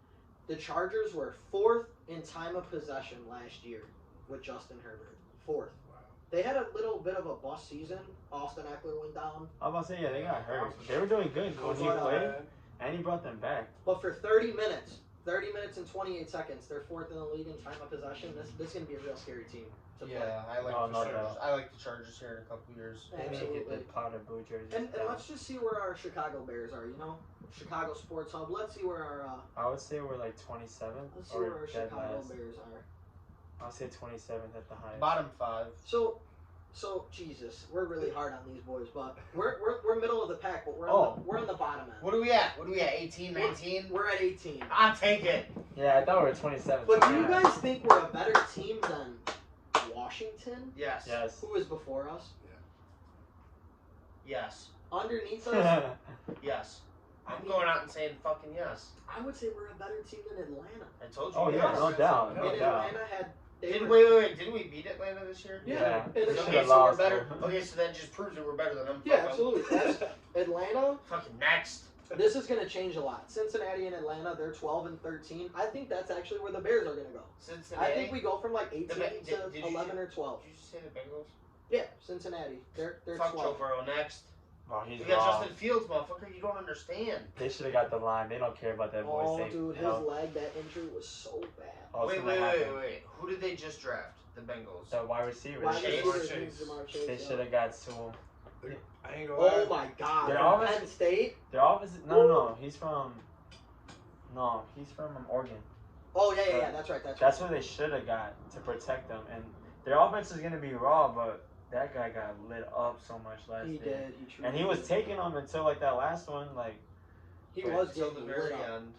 The Chargers were 4th in time of possession last year with Justin Herbert. 4th. Wow. They had a little bit of a bust season. Austin Eckler went down. I was about to say, yeah, they got hurt. They were doing good when he But, played, and he brought them back. But for 30 minutes and 28 seconds, they're 4th in the league in time of possession. This is going to be a real scary team to play. Yeah, I like Oh, the no Chargers. doubt. I like the Chargers here in a couple years. They need to get the Absolutely. powder blue jerseys. And down. let's just see where our Chicago Bears are, you know? Chicago Sports Hub. Let's see where our I would say we're like 27th let's see or where our dead Chicago last. Bears are. I'll say 27th at the highest. Bottom 5. So Jesus, we're really hard on these boys, but we're middle of the pack, but we're on the bottom end. What are we at? 18, 19? We're at 18. I'll take it. Yeah, I thought we were 27th. But do you guys think we're a better team than Washington, Yes. Yes. who is before us? Yes. Underneath us, Yes. I'm going out and saying fucking yes. I would say we're a better team than Atlanta. I told you. Oh, yeah, yes. no doubt. And No doubt. Atlanta had. Didn't wait. Didn't we beat Atlanta this year? Yeah. And They okay, should've Okay, so lost, we're better. though. Okay, so that just proves that we're better than them. Yeah, Fuck 'em. absolutely. Atlanta. Fucking next. This is going to change a lot. Cincinnati and Atlanta, they're 12 and 13. I think that's actually where the Bears are going to go. Cincinnati. I think we go from like 18 The Be- to did you- 11 or 12. Did you just say the Bengals? Yeah, Cincinnati. They're Fuck 12. Joe Burrow next. Oh, he's We got wrong. Justin Fields, motherfucker. You don't understand. They should have got the line. They don't care about that boy's Oh, safe dude, his health. leg, that injury was so bad. Oh, it's Wait. gonna happen. Who did they just draft? The Bengals. The wide receiver. Wide Chase. receiver, Chase. Jamar Chase, They yeah. should have got Sewell. I ain't gonna lie. Oh my God! They're From always- Penn State. Their offense. No. He's from Oregon. Oh yeah. That's right. That's what they should have got to protect them. And their offense is gonna be raw, but that guy got lit up so much last He year. did. He truly And he was did. taking them until like that last one. Like, He Wait, was until getting the very lit up. end.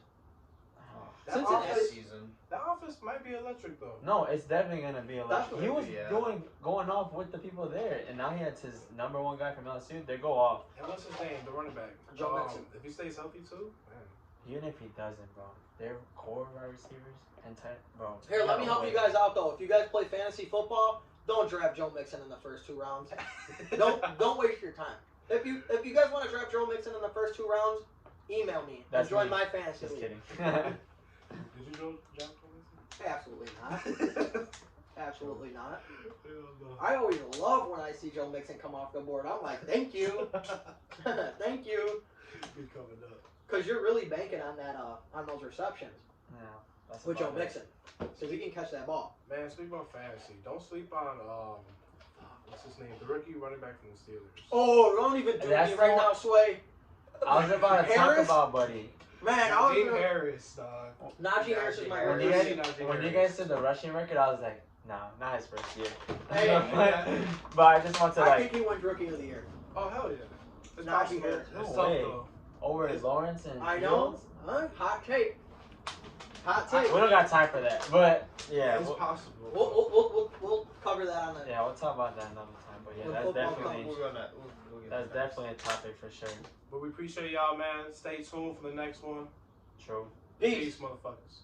That Cincinnati- office, This season. that office might be electric though. no, it's definitely gonna be electric. He was Definitely, yeah. going off with the people there, and now he has his number one guy from LSU. They go off. And what's his name? The running back. Joe Mixon. If he stays healthy too, man. Even if he doesn't, bro, they're core wide receivers and tight, bro. Here, let me no help way. you guys out though. If you guys play fantasy football, don't draft Joe Mixon in the first 2 rounds. Don't waste your time. If you guys want to draft Joe Mixon in the first 2 rounds, email me and That's join me. my fantasy Just league. kidding. Did you go John Absolutely not. Clemens? Absolutely not. Hell no. I always love when I see Joe Mixon come off the board. I'm like, thank you, thank you, He's coming up. because you're really banking on that on those receptions No, that's with Joe about it. Mixon, because he can catch that ball. Man, speak about fantasy. Don't sleep on what's his name? The rookie running back from the Steelers. Oh, don't even do That's me right the now, Sway. I was about to talk Harris? about Buddy. Man, I was Najee gonna, Harris, dog. Najee Harris is my When rookie. you Harris. guys, Najee when you Harris. guys said the rushing record, I was like, no, not his first year. Hey, but I just want to I like think he wins Rookie of the Year. Oh hell yeah. It's Najee possible. Harris. It's No tough way. though. over Lawrence and I know. Fields. Huh? Hot take. Hot take. We don't got time for that, but yeah, It's we'll, possible. We'll cover that on the. yeah, we'll talk about that another time. But yeah, When that's football definitely comes. We'll get that's to that. definitely a topic for sure. But we appreciate y'all, man. Stay tuned for the next one. True. Peace. Peace, motherfuckers.